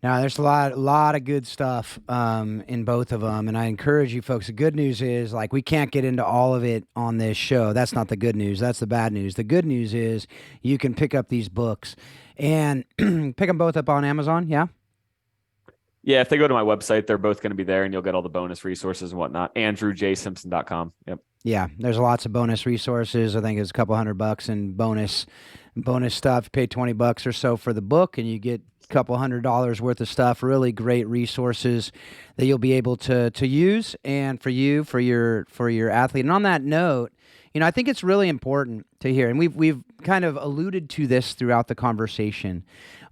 Now, there's a lot of good stuff in both of them, and I encourage you folks. The good news is, like, we can't get into all of it on this show. That's not the good news. That's the bad news. The good news is you can pick up these books and pick them both up on Amazon, yeah? Yeah, if they go to my website, they're both going to be there, and you'll get all the bonus resources and whatnot. AndrewJSimpson.com. Yep. Yeah, there's lots of bonus resources. I think it's a couple $100 in bonus stuff. You pay $20 or so for the book, and you get a couple $100 worth of stuff. Really great resources that you'll be able to use, and for your athlete. And on that note, I think it's really important to hear, and we've kind of alluded to this throughout the conversation,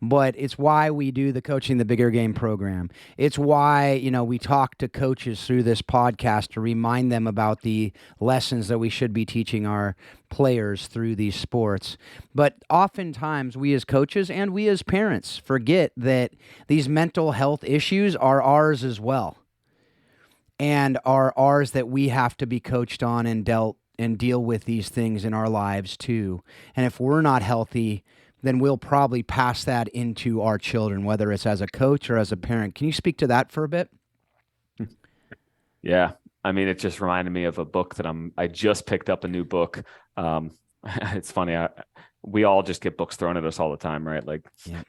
but it's why we do the Coaching the Bigger Game program. It's why, we talk to coaches through this podcast to remind them about the lessons that we should be teaching our players through these sports. But oftentimes we as coaches and we as parents forget that these mental health issues are ours as well, and are ours that we have to be coached on and deal with these things in our lives too. And if we're not healthy, then we'll probably pass that into our children, whether it's as a coach or as a parent. Can you speak to that for a bit? Yeah. I mean, it just reminded me of a book that I just picked up a new book. It's funny. we all just get books thrown at us all the time, right? Like Yeah.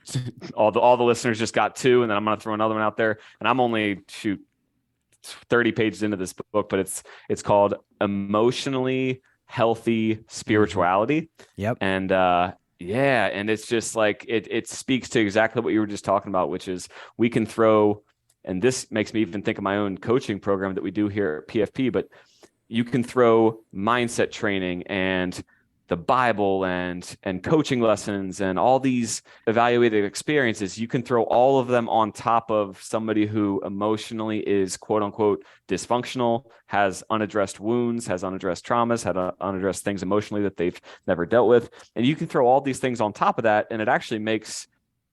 all the listeners just got two, and then I'm going to throw another one out there, and I'm only 30 pages into this book, but it's called Emotionally Healthy Spirituality. Yep. And yeah, and it's just like it speaks to exactly what you were just talking about, which is we can throw, and this makes me even think of my own coaching program that we do here at PFP, but you can throw mindset training and the Bible and coaching lessons and all these evaluated experiences. You can throw all of them on top of somebody who emotionally is quote unquote dysfunctional, has unaddressed wounds, has unaddressed traumas, had unaddressed things emotionally that they've never dealt with. And you can throw all these things on top of that, and it actually makes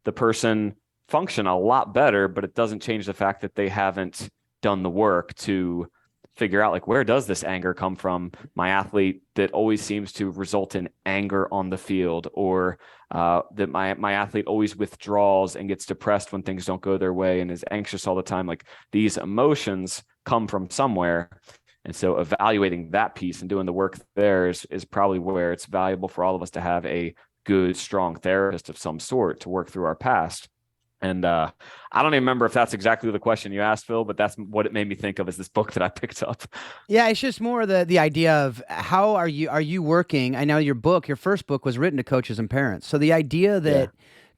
the person function a lot better, but it doesn't change the fact that they haven't done the work to figure out, like, where does this anger come from? My athlete that always seems to result in anger on the field, or that my athlete always withdraws and gets depressed when things don't go their way and is anxious all the time. Like, these emotions come from somewhere. And so evaluating that piece and doing the work there is probably where it's valuable for all of us to have a good, strong therapist of some sort to work through our past. And I don't even remember if that's exactly the question you asked, Phil, but that's what it made me think of, is this book that I picked up. Yeah, it's just more the idea of how are you working? I know your first book was written to coaches and parents. So the idea that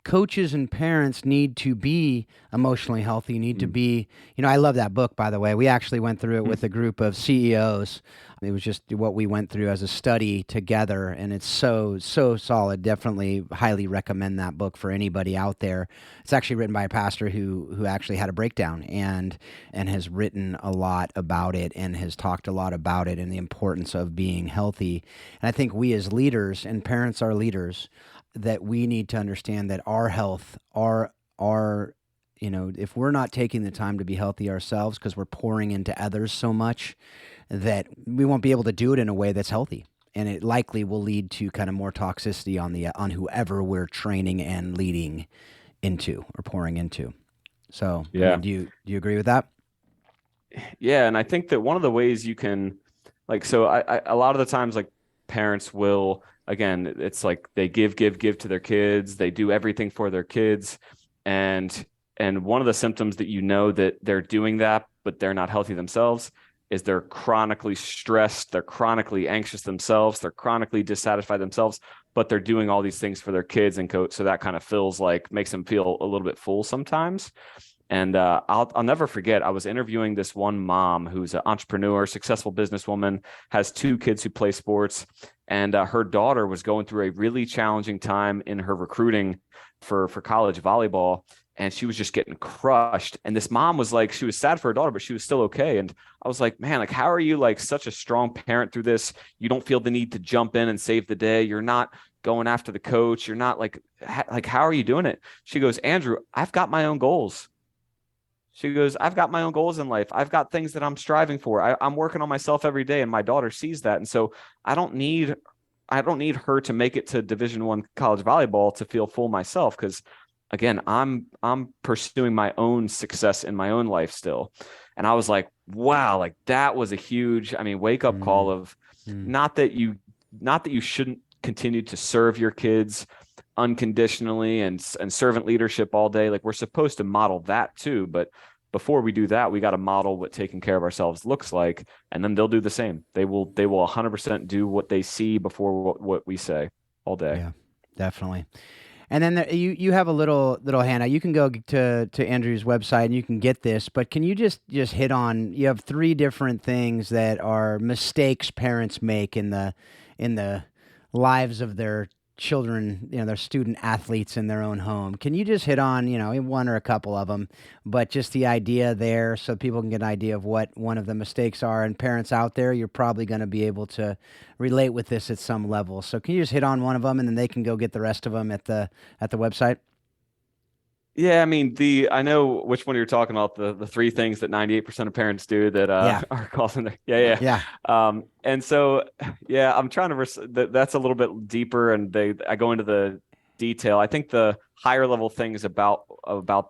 coaches and parents need to be emotionally healthy, need to be, I love that book, by the way. We actually went through it with a group of CEOs. It was just what we went through as a study together, and it's so solid. Definitely highly recommend that book for anybody out there. It's actually written by a pastor who actually had a breakdown and has written a lot about it and has talked a lot about it and the importance of being healthy. And I think we as leaders, and parents are leaders, that we need to understand that our health, if we're not taking the time to be healthy ourselves because we're pouring into others so much, that we won't be able to do it in a way that's healthy. And it likely will lead to kind of more toxicity on whoever we're training and leading into or pouring into. So, yeah. Do you agree with that? Yeah. And I think that one of the ways you can, like, so I a lot of the times, like, parents will, again, it's like they give to their kids. They do everything for their kids. And one of the symptoms that that they're doing that, but they're not healthy themselves, is they're chronically stressed. They're chronically anxious themselves. They're chronically dissatisfied themselves, but they're doing all these things for their kids and coach. So that kind of makes them feel a little bit full sometimes. And I'll never forget, I was interviewing this one mom who's an entrepreneur, successful businesswoman, has two kids who play sports. And her daughter was going through a really challenging time in her recruiting for college volleyball. And she was just getting crushed. And this mom was like, she was sad for her daughter, but she was still okay. And I was like, man, like, how are you like such a strong parent through this? You don't feel the need to jump in and save the day. You're not going after the coach. You're not like, how are you doing it? She goes, Andrew, I've got my own goals. She goes, I've got my own goals in life. I've got things that I'm striving for. I'm working on myself every day, and my daughter sees that. And so I don't need her to make it to Division I college volleyball to feel full myself, because again, I'm pursuing my own success in my own life still. And I was like, wow, like that was a huge, wake up call of not that you shouldn't continue to serve your kids unconditionally and servant leadership all day. Like, we're supposed to model that too. But before we do that, we got to model what taking care of ourselves looks like. And then they'll do the same. They will 100% do what they see before what we say all day. Yeah, definitely. And then you have a little handout. You can go to Andrew's website and you can get this, but can you just hit on, you have 3 different things that are mistakes parents make in the lives of their children, their student athletes in their own home. Can you just hit on, one or a couple of them, but just the idea there so people can get an idea of what one of the mistakes are? And parents out there, you're probably going to be able to relate with this at some level. So can you just hit on one of them, and then they can go get the rest of them at the website? Yeah, I know which one you're talking about, the 3 things that 98% of parents do that are causing Yeah. And so, I'm trying to, that's a little bit deeper, and I go into the detail. I think the higher level things about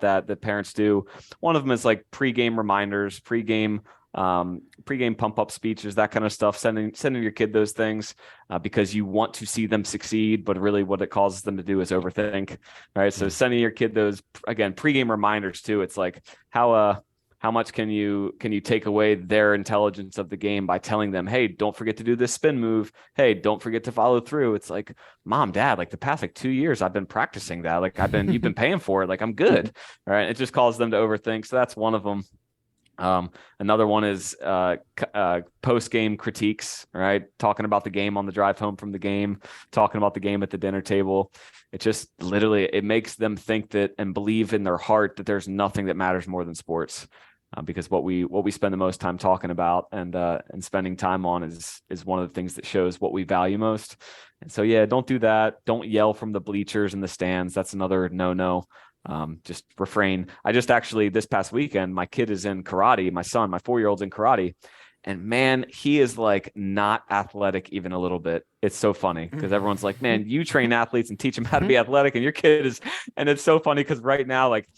that parents do, one of them is like pregame reminders, pregame pregame pump up speeches, that kind of stuff, sending your kid those things because you want to see them succeed, but really what it causes them to do is overthink. Right. So sending your kid those, again, pregame reminders too. It's like how much can you take away their intelligence of the game by telling them, hey, don't forget to do this spin move. Hey, don't forget to follow through. It's like, Mom, Dad, like the past like 2 years, I've been practicing that. Like you've been paying for it. Like I'm good. All right. It just causes them to overthink. So that's one of them. Another one is post-game critiques, right? Talking about the game on the drive home from the game, talking about the game at the dinner table. It just literally, it makes them think that and believe in their heart that there's nothing that matters more than sports. Because what we spend the most time talking about and spending time on is one of the things that shows what we value most. And so, yeah, don't do that. Don't yell from the bleachers in the stands. That's another no. Just refrain. I just actually this past weekend, my kid is in karate. My son, my 4-year-old's in karate. And man, he is like not athletic even a little bit. It's so funny because everyone's like, man, you train athletes and teach them how to be athletic, and your kid is. And it's so funny because right now, like,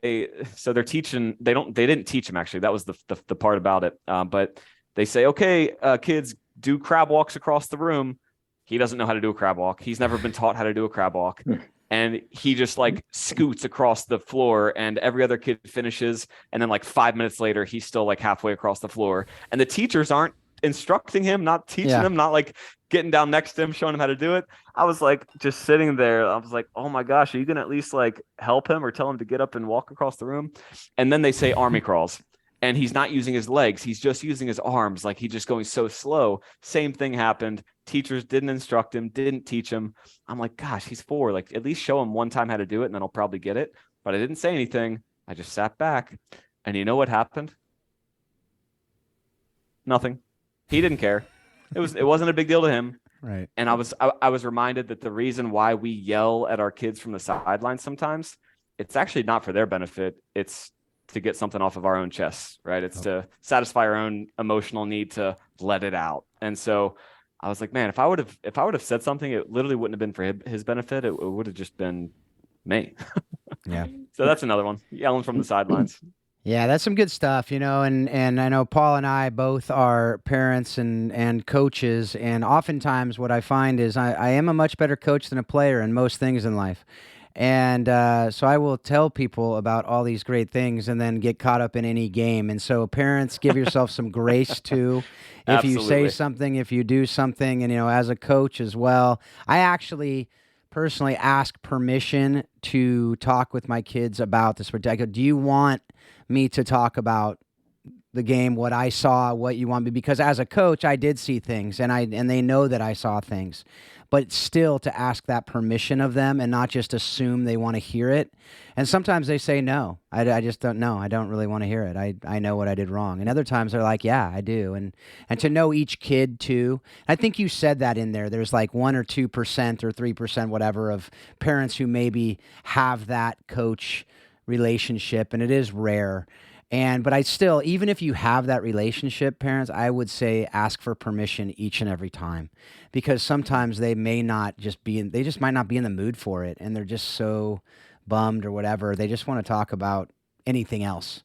they're teaching. They didn't teach him actually. That was the part about it. But they say, okay, kids, do crab walks across the room. He doesn't know how to do a crab walk. He's never been taught how to do a crab walk. And he just like scoots across the floor, and every other kid finishes. And then like 5 minutes later, he's still like halfway across the floor. And the teachers aren't instructing him, not teaching him, not like getting down next to him, showing him how to do it. I was like just sitting there. I was like, oh my gosh, are you going to at least like help him or tell him to get up and walk across the room? And then they say army crawls. And he's not using his legs. He's just using his arms. Like he's just going so slow. Same thing happened. Teachers didn't instruct him, didn't teach him. I'm like, gosh, he's 4. Like at least show him one time how to do it and then I'll probably get it. But I didn't say anything. I just sat back. And you know what happened? Nothing. He didn't care. It wasn't a big deal to him. Right. And I was reminded that the reason why we yell at our kids from the sidelines sometimes, it's actually not for their benefit. It's to get something off of our own chests, right? It's to satisfy our own emotional need to let it out. And so I was like, man, if I would have said something, it literally wouldn't have been for his benefit. It would have just been me. Yeah. So that's another one, yelling from the sidelines. Yeah, that's some good stuff, and I know Paul and I both are parents and coaches, and oftentimes what I find is I am a much better coach than a player in most things in life. And so I will tell people about all these great things and then get caught up in any game. And so parents, give yourself some grace too. If you say something, if you do something, and, as a coach as well, I actually personally ask permission to talk with my kids about this. I go, do you want me to talk about the game, what I saw, what you want me? Because as a coach, I did see things, and they know that I saw things. But still to ask that permission of them and not just assume they want to hear it. And sometimes they say, no, I just don't know. I don't really want to hear it. I know what I did wrong. And other times they're like, yeah, I do. And to know each kid too. I think you said that in there. There's like 1 or 2% or 3%, whatever, of parents who maybe have that coach relationship, and it is rare. But I still, even if you have that relationship, parents, I would say ask for permission each and every time, because sometimes they may not they just might not be in the mood for it, and they're just so bummed or whatever. They just want to talk about anything else.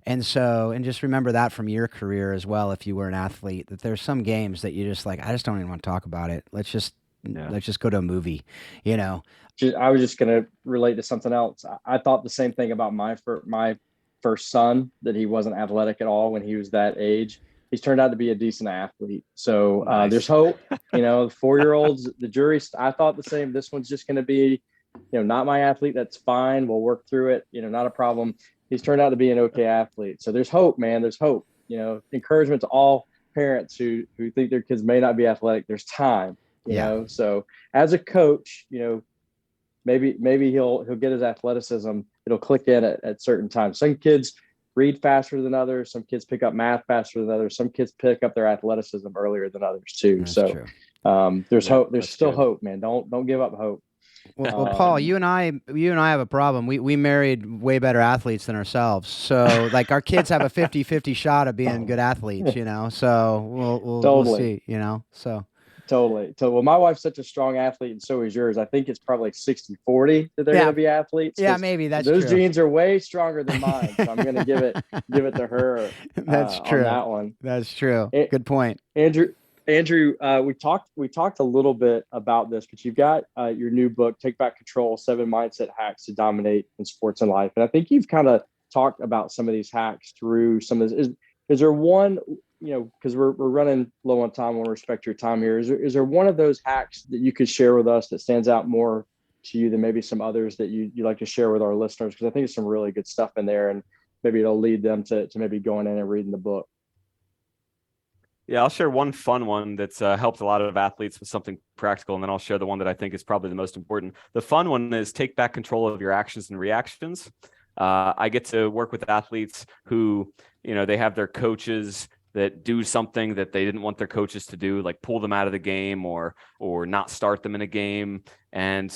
And just remember that from your career as well, if you were an athlete, that there's some games that you just like, I just don't even want to talk about it. Let's just go to a movie, I was just going to relate to something else. I thought the same thing about my first son, that he wasn't athletic at all when he was that age. He's turned out to be a decent athlete. So Nice. There's hope. The 4-year-olds, the jury, I thought the same. This one's just going to be, not my athlete. That's fine. We'll work through it. Not a problem. He's turned out to be an okay athlete. So there's hope, man. There's hope. Encouragement to all parents who think their kids may not be athletic. There's time. You know. So as a coach, maybe he'll get his athleticism. It'll click in at certain times. Some kids read faster than others. Some kids pick up math faster than others. Some kids pick up their athleticism earlier than others too. That's so true. There's hope. There's still good. Hope, man. Don't give up hope. Well, Paul, you and I have a problem. We married way better athletes than ourselves. So like our kids have a 50-50 shot of being good athletes, So we'll see, So Totally. Well, my wife's such a strong athlete, and so is yours. I think it's probably 60-40 that they're going to be athletes. Yeah, maybe that's those true. genes are way stronger than mine, so I'm going to give it to her. That's true. On that one. That's true. And, Good point, Andrew. We talked a little bit about this, but you've got your new book, Take Back Control: 7 Mindset Hacks to Dominate in Sports and Life, and I think you've kind of talked about some of these hacks through some of this. Is there one? Because we're running low on time, we'll respect your time here. Is there one of those hacks that you could share with us that stands out more to you than maybe some others that you like to share with our listeners? Because I think there's some really good stuff in there, and maybe it'll lead them to maybe going in and reading the book. Yeah, I'll share one fun one that's helped a lot of athletes with something practical, and then I'll share the one that I think is probably the most important. The fun one is take back control of your actions and reactions. I get to work with athletes who, they have their coaches that do something that they didn't want their coaches to do, like pull them out of the game or not start them in a game. And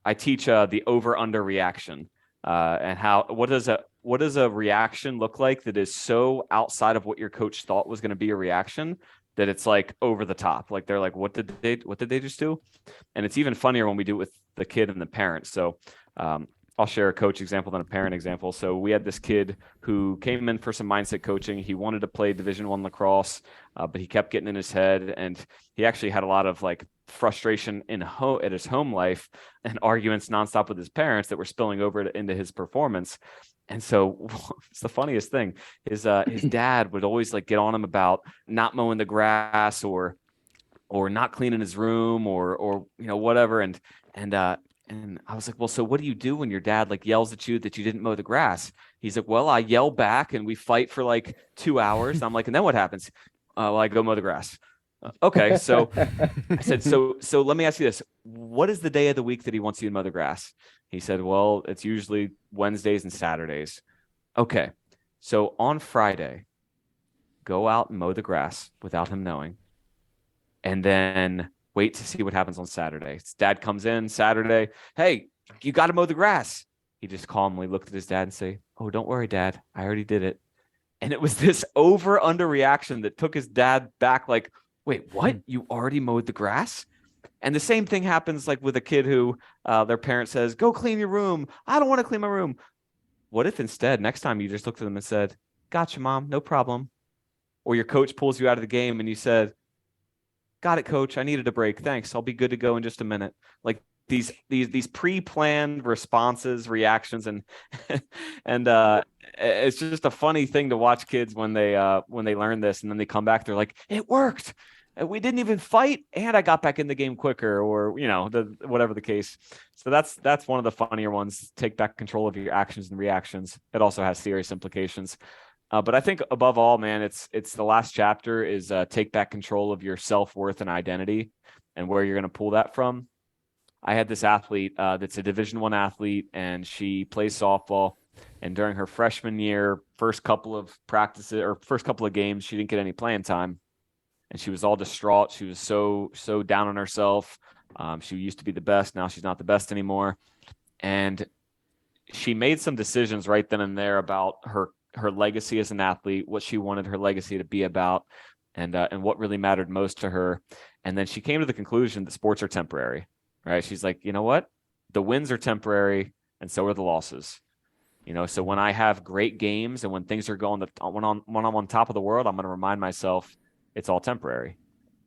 I teach the over-under reaction and what does a reaction look like that is so outside of what your coach thought was going to be a reaction that it's like over the top. Like they're like, what did they just do? And it's even funnier when we do it with the kid and the parent. So I'll share a coach example than a parent example. So we had this kid who came in for some mindset coaching. He wanted to play Division I lacrosse, but he kept getting in his head, and he actually had a lot of like frustration at his home life and arguments nonstop with his parents that were spilling over into his performance. And so it's the funniest thing. His dad would always like get on him about not mowing the grass or not cleaning his room or whatever. And I was like, well, so what do you do when your dad like yells at you that you didn't mow the grass? He's like, well, I yell back and we fight for like 2 hours. And I'm like, and then what happens? Well, I go mow the grass. Okay. So I said, so let me ask you this. What is the day of the week that he wants you to mow the grass? He said, well, it's usually Wednesdays and Saturdays. Okay. So on Friday, go out and mow the grass without him knowing. And then wait to see what happens on Saturday. His dad comes in Saturday. Hey, you got to mow the grass. He just calmly looked at his dad and say, oh, don't worry, Dad. I already did it. And it was this over-under reaction that took his dad back like, wait, what? You already mowed the grass? And the same thing happens like with a kid who their parent says, go clean your room. I don't want to clean my room. What if instead next time you just looked at them and said, gotcha, Mom, no problem. Or your coach pulls you out of the game and you said, got it, Coach. I needed a break. Thanks. I'll be good to go in just a minute. Like these pre-planned responses, reactions, and it's just a funny thing to watch kids when they learn this and then they come back. They're like, it worked. We didn't even fight, and I got back in the game quicker, or whatever the case. So that's one of the funnier ones. Take back control of your actions and reactions. It also has serious implications. But I think above all, man, it's the last chapter is take back control of your self-worth and identity and where you're going to pull that from. I had this athlete that's a Division I athlete, and she plays softball. And during her freshman year, first couple of games, she didn't get any playing time. And she was all distraught. She was so down on herself. She used to be the best. Now she's not the best anymore. And she made some decisions right then and there about her legacy as an athlete, what she wanted her legacy to be about, and what really mattered most to her. And then she came to the conclusion that sports are temporary, right? She's like, you know what? The wins are temporary, and so are the losses. So when I have great games and when things are going, when I'm on top of the world, I'm going to remind myself it's all temporary.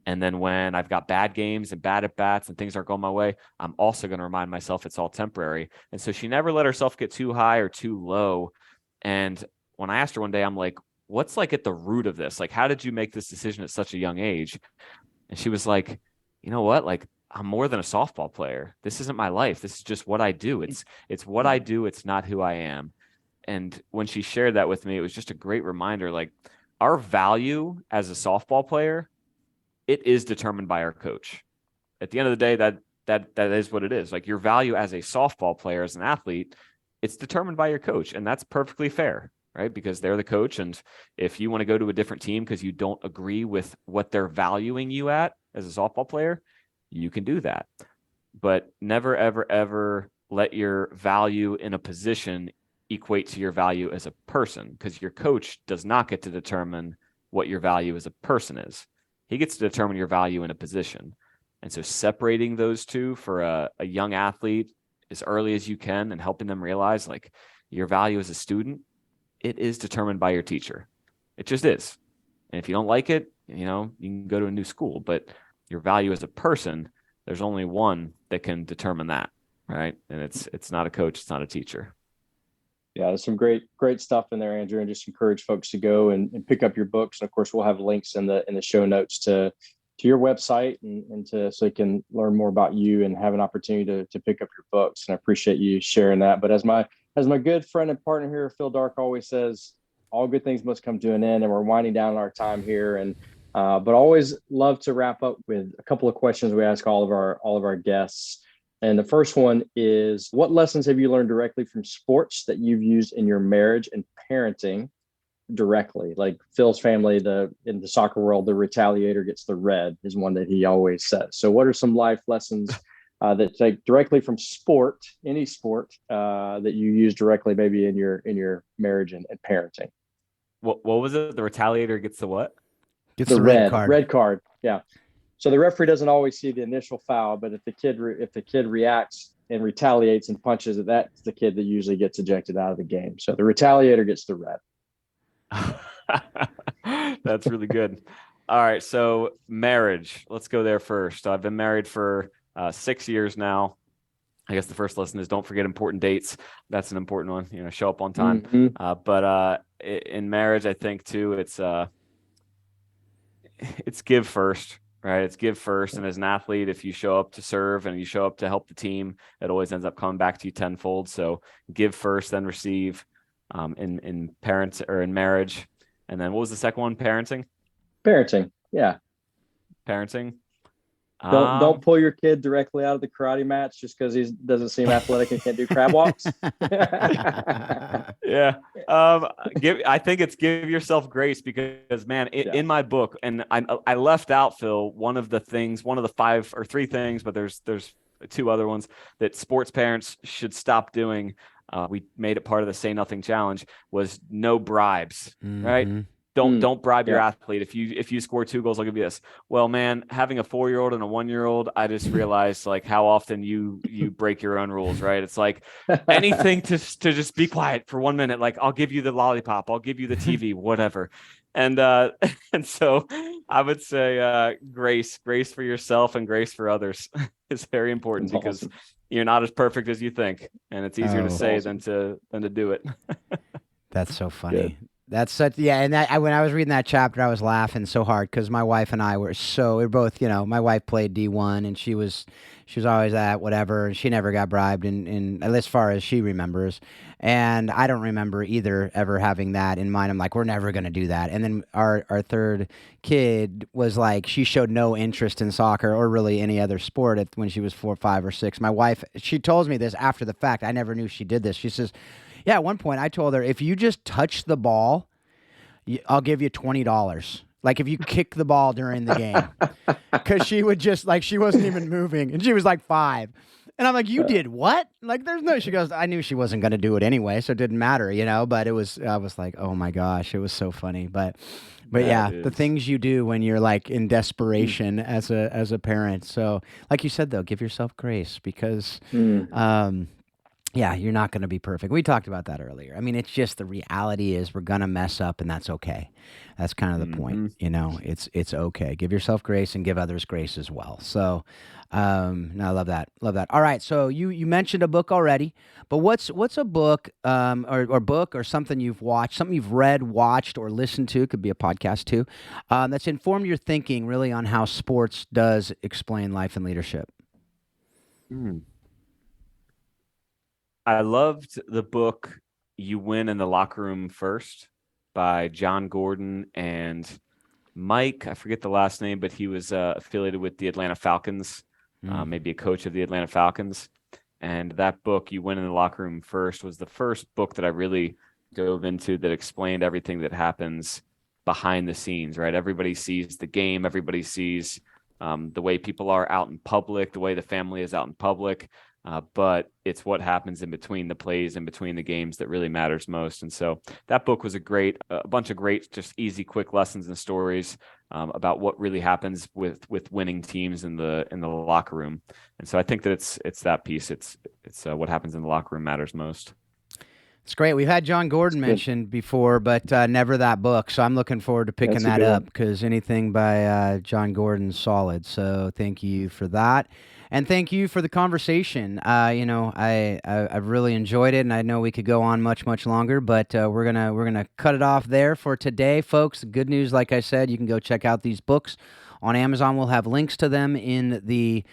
And then when I've got bad games and bad at-bats and things aren't going my way, I'm also going to remind myself it's all temporary. And so she never let herself get too high or too low. And when I asked her one day, I'm like, what's like at the root of this? Like, how did you make this decision at such a young age? And she was like, you know what? Like, I'm more than a softball player. This isn't my life. This is just what I do. It's what I do. It's not who I am. And when she shared that with me, it was just a great reminder. Like, our value as a softball player, it is determined by our coach. At the end of the day, that is what it is. Like, your value as a softball player, as an athlete, it's determined by your coach. And that's perfectly fair, right? Because they're the coach. And if you want to go to a different team because you don't agree with what they're valuing you at as a softball player, you can do that. But never, ever, ever let your value in a position equate to your value as a person, because your coach does not get to determine what your value as a person is. he gets to determine your value in a position. And so separating those two for a young athlete as early as you can and helping them realize like your value as a student, it is determined by your teacher. It just is. And if you don't like it, you can go to a new school, but your value as a person, there's only one that can determine that, right? And it's not a coach, it's not a teacher. Yeah, there's some great stuff in there, Andrew, and just encourage folks to go and pick up your books. And of course, we'll have links in the show notes to your website and so you can learn more about you and have an opportunity to pick up your books. And I appreciate you sharing that. But as my good friend and partner here, Phil Dark, always says, all good things must come to an end, and we're winding down our time here. And but always love to wrap up with a couple of questions we ask all of our guests. And the first one is, what lessons have you learned directly from sports that you've used in your marriage and parenting directly? Like Phil's family, in the soccer world, the retaliator gets the red is one that he always says. So what are some life lessons that take directly from sport, any sport, that you use directly maybe in your marriage and parenting? What was it? The retaliator gets the what? Gets the red card. Red card. Yeah. So the referee doesn't always see the initial foul, but if the kid reacts and retaliates and punches it, that's the kid that usually gets ejected out of the game. So the retaliator gets the red. That's really good. All right. So marriage, let's go there first. I've been married for 6 years now. I guess the first lesson is don't forget important dates. That's an important one, show up on time. Mm-hmm. But in marriage, I think too, it's give first. Right. It's give first. And as an athlete, if you show up to serve and you show up to help the team, it always ends up coming back to you tenfold. So give first, then receive, in parents or in marriage. And then what was the second one? Parenting. Yeah. Parenting. Don't pull your kid directly out of the karate match just because he doesn't seem athletic and can't do crab walks. Yeah. I think it's give yourself grace because, man, in my book, and I left out, Phil, one of the 5 or 3 things, but there's 2 other ones that sports parents should stop doing. We made it part of the Say Nothing Challenge, was no bribes, right? Don't bribe your athlete. If you score 2 goals, I'll give you this. Well, man, having a 4-year-old and a 1-year-old, I just realized like how often you break your own rules, right? It's like anything to just be quiet for 1 minute. Like I'll give you the lollipop, I'll give you the TV, whatever. And so I would say grace for yourself and grace for others is very important. That's because awesome. You're not as perfect as you think, and it's easier to say than to do it. That's so funny. Good. That's such, yeah. And when I was reading that chapter, I was laughing so hard because my wife and I we're both, my wife played D1 and she was always at whatever, and she never got bribed in as far as she remembers. And I don't remember either ever having that in mind. I'm like, we're never going to do that. And then our third kid was like, she showed no interest in soccer or really any other sport when she was 4, 5, or 6. My wife, she told me this after the fact. I never knew she did this. She says, yeah, at one point I told her, if you just touch the ball, I'll give you $20. Like if you kick the ball during the game. Because she would just, like, she wasn't even moving. And she was like 5. And I'm like, you did what? Like, there's no, she goes, I knew she wasn't going to do it anyway, so it didn't matter, but I was like, oh my gosh, it was so funny. But yeah, the things you do when you're like in desperation as a parent. So like you said, though, give yourself grace because, yeah, you're not going to be perfect. We talked about that earlier. I mean, it's just the reality is we're going to mess up, and that's okay. That's kind of the point. It's okay. Give yourself grace and give others grace as well. So, no, I love that. Love that. All right. So you mentioned a book already, but what's a book or book or something you've watched, something you've read, watched, or listened to, could be a podcast too, that's informed your thinking really on how sports does explain life and leadership? I loved the book You Win in the Locker Room First by John Gordon and Mike. I forget the last name, but he was affiliated with the Atlanta Falcons, maybe a coach of the Atlanta Falcons. And that book, You Win in the Locker Room First, was the first book that I really dove into that explained everything that happens behind the scenes, right? Everybody sees the game. Everybody sees the way people are out in public, the way the family is out in public. But it's what happens in between the plays, in between the games that really matters most. And so that book was a bunch of great, just easy, quick lessons and stories about what really happens with winning teams in the locker room. And so I think that it's that piece. It's what happens in the locker room matters most. It's great. We've had John Gordon mentioned before, but never that book. So I'm looking forward to picking that up, because anything by John Gordon's solid. So thank you for that. And thank you for the conversation. I've really enjoyed it, and I know we could go on much, much longer, but we're gonna cut it off there for today, folks. Good news, like I said, you can go check out these books on Amazon. We'll have links to them in the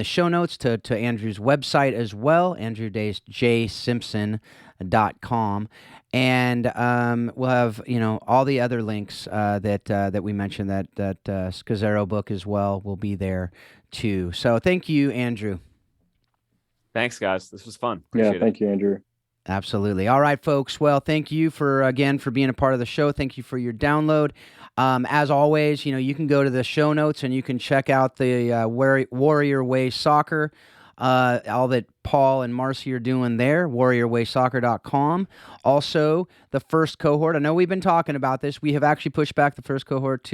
show notes to Andrew's website as well, andrewjsimpson.com. And we'll have all the other links that we mentioned. That Scazzaro book as well will be there too. So thank you, Andrew. Thanks, guys. This was fun. Appreciate it. Thank you, Andrew. Absolutely. All right, folks. Well, thank you for being a part of the show. Thank you for your download. As always, you can go to the show notes and you can check out the Warrior Way Soccer, all that Paul and Marcy are doing there, warriorwaysoccer.com. Also, the first cohort. I know we've been talking about this. We have actually pushed back the first cohort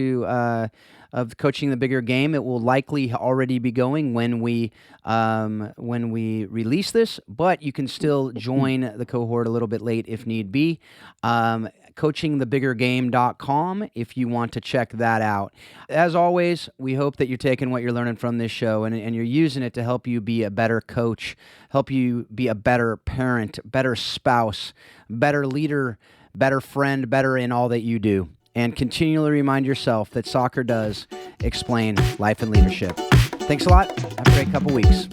of Coaching the Bigger Game. It will likely already be going when we release this, but you can still join the cohort a little bit late if need be. coachingthebiggergame.com if you want to check that out. As always, we hope that you're taking what you're learning from this show and you're using it to help you be a better coach, help you be a better parent, better spouse, better leader, better friend, better in all that you do. And continually remind yourself that soccer does explain life and leadership. Thanks a lot. Have a great couple weeks.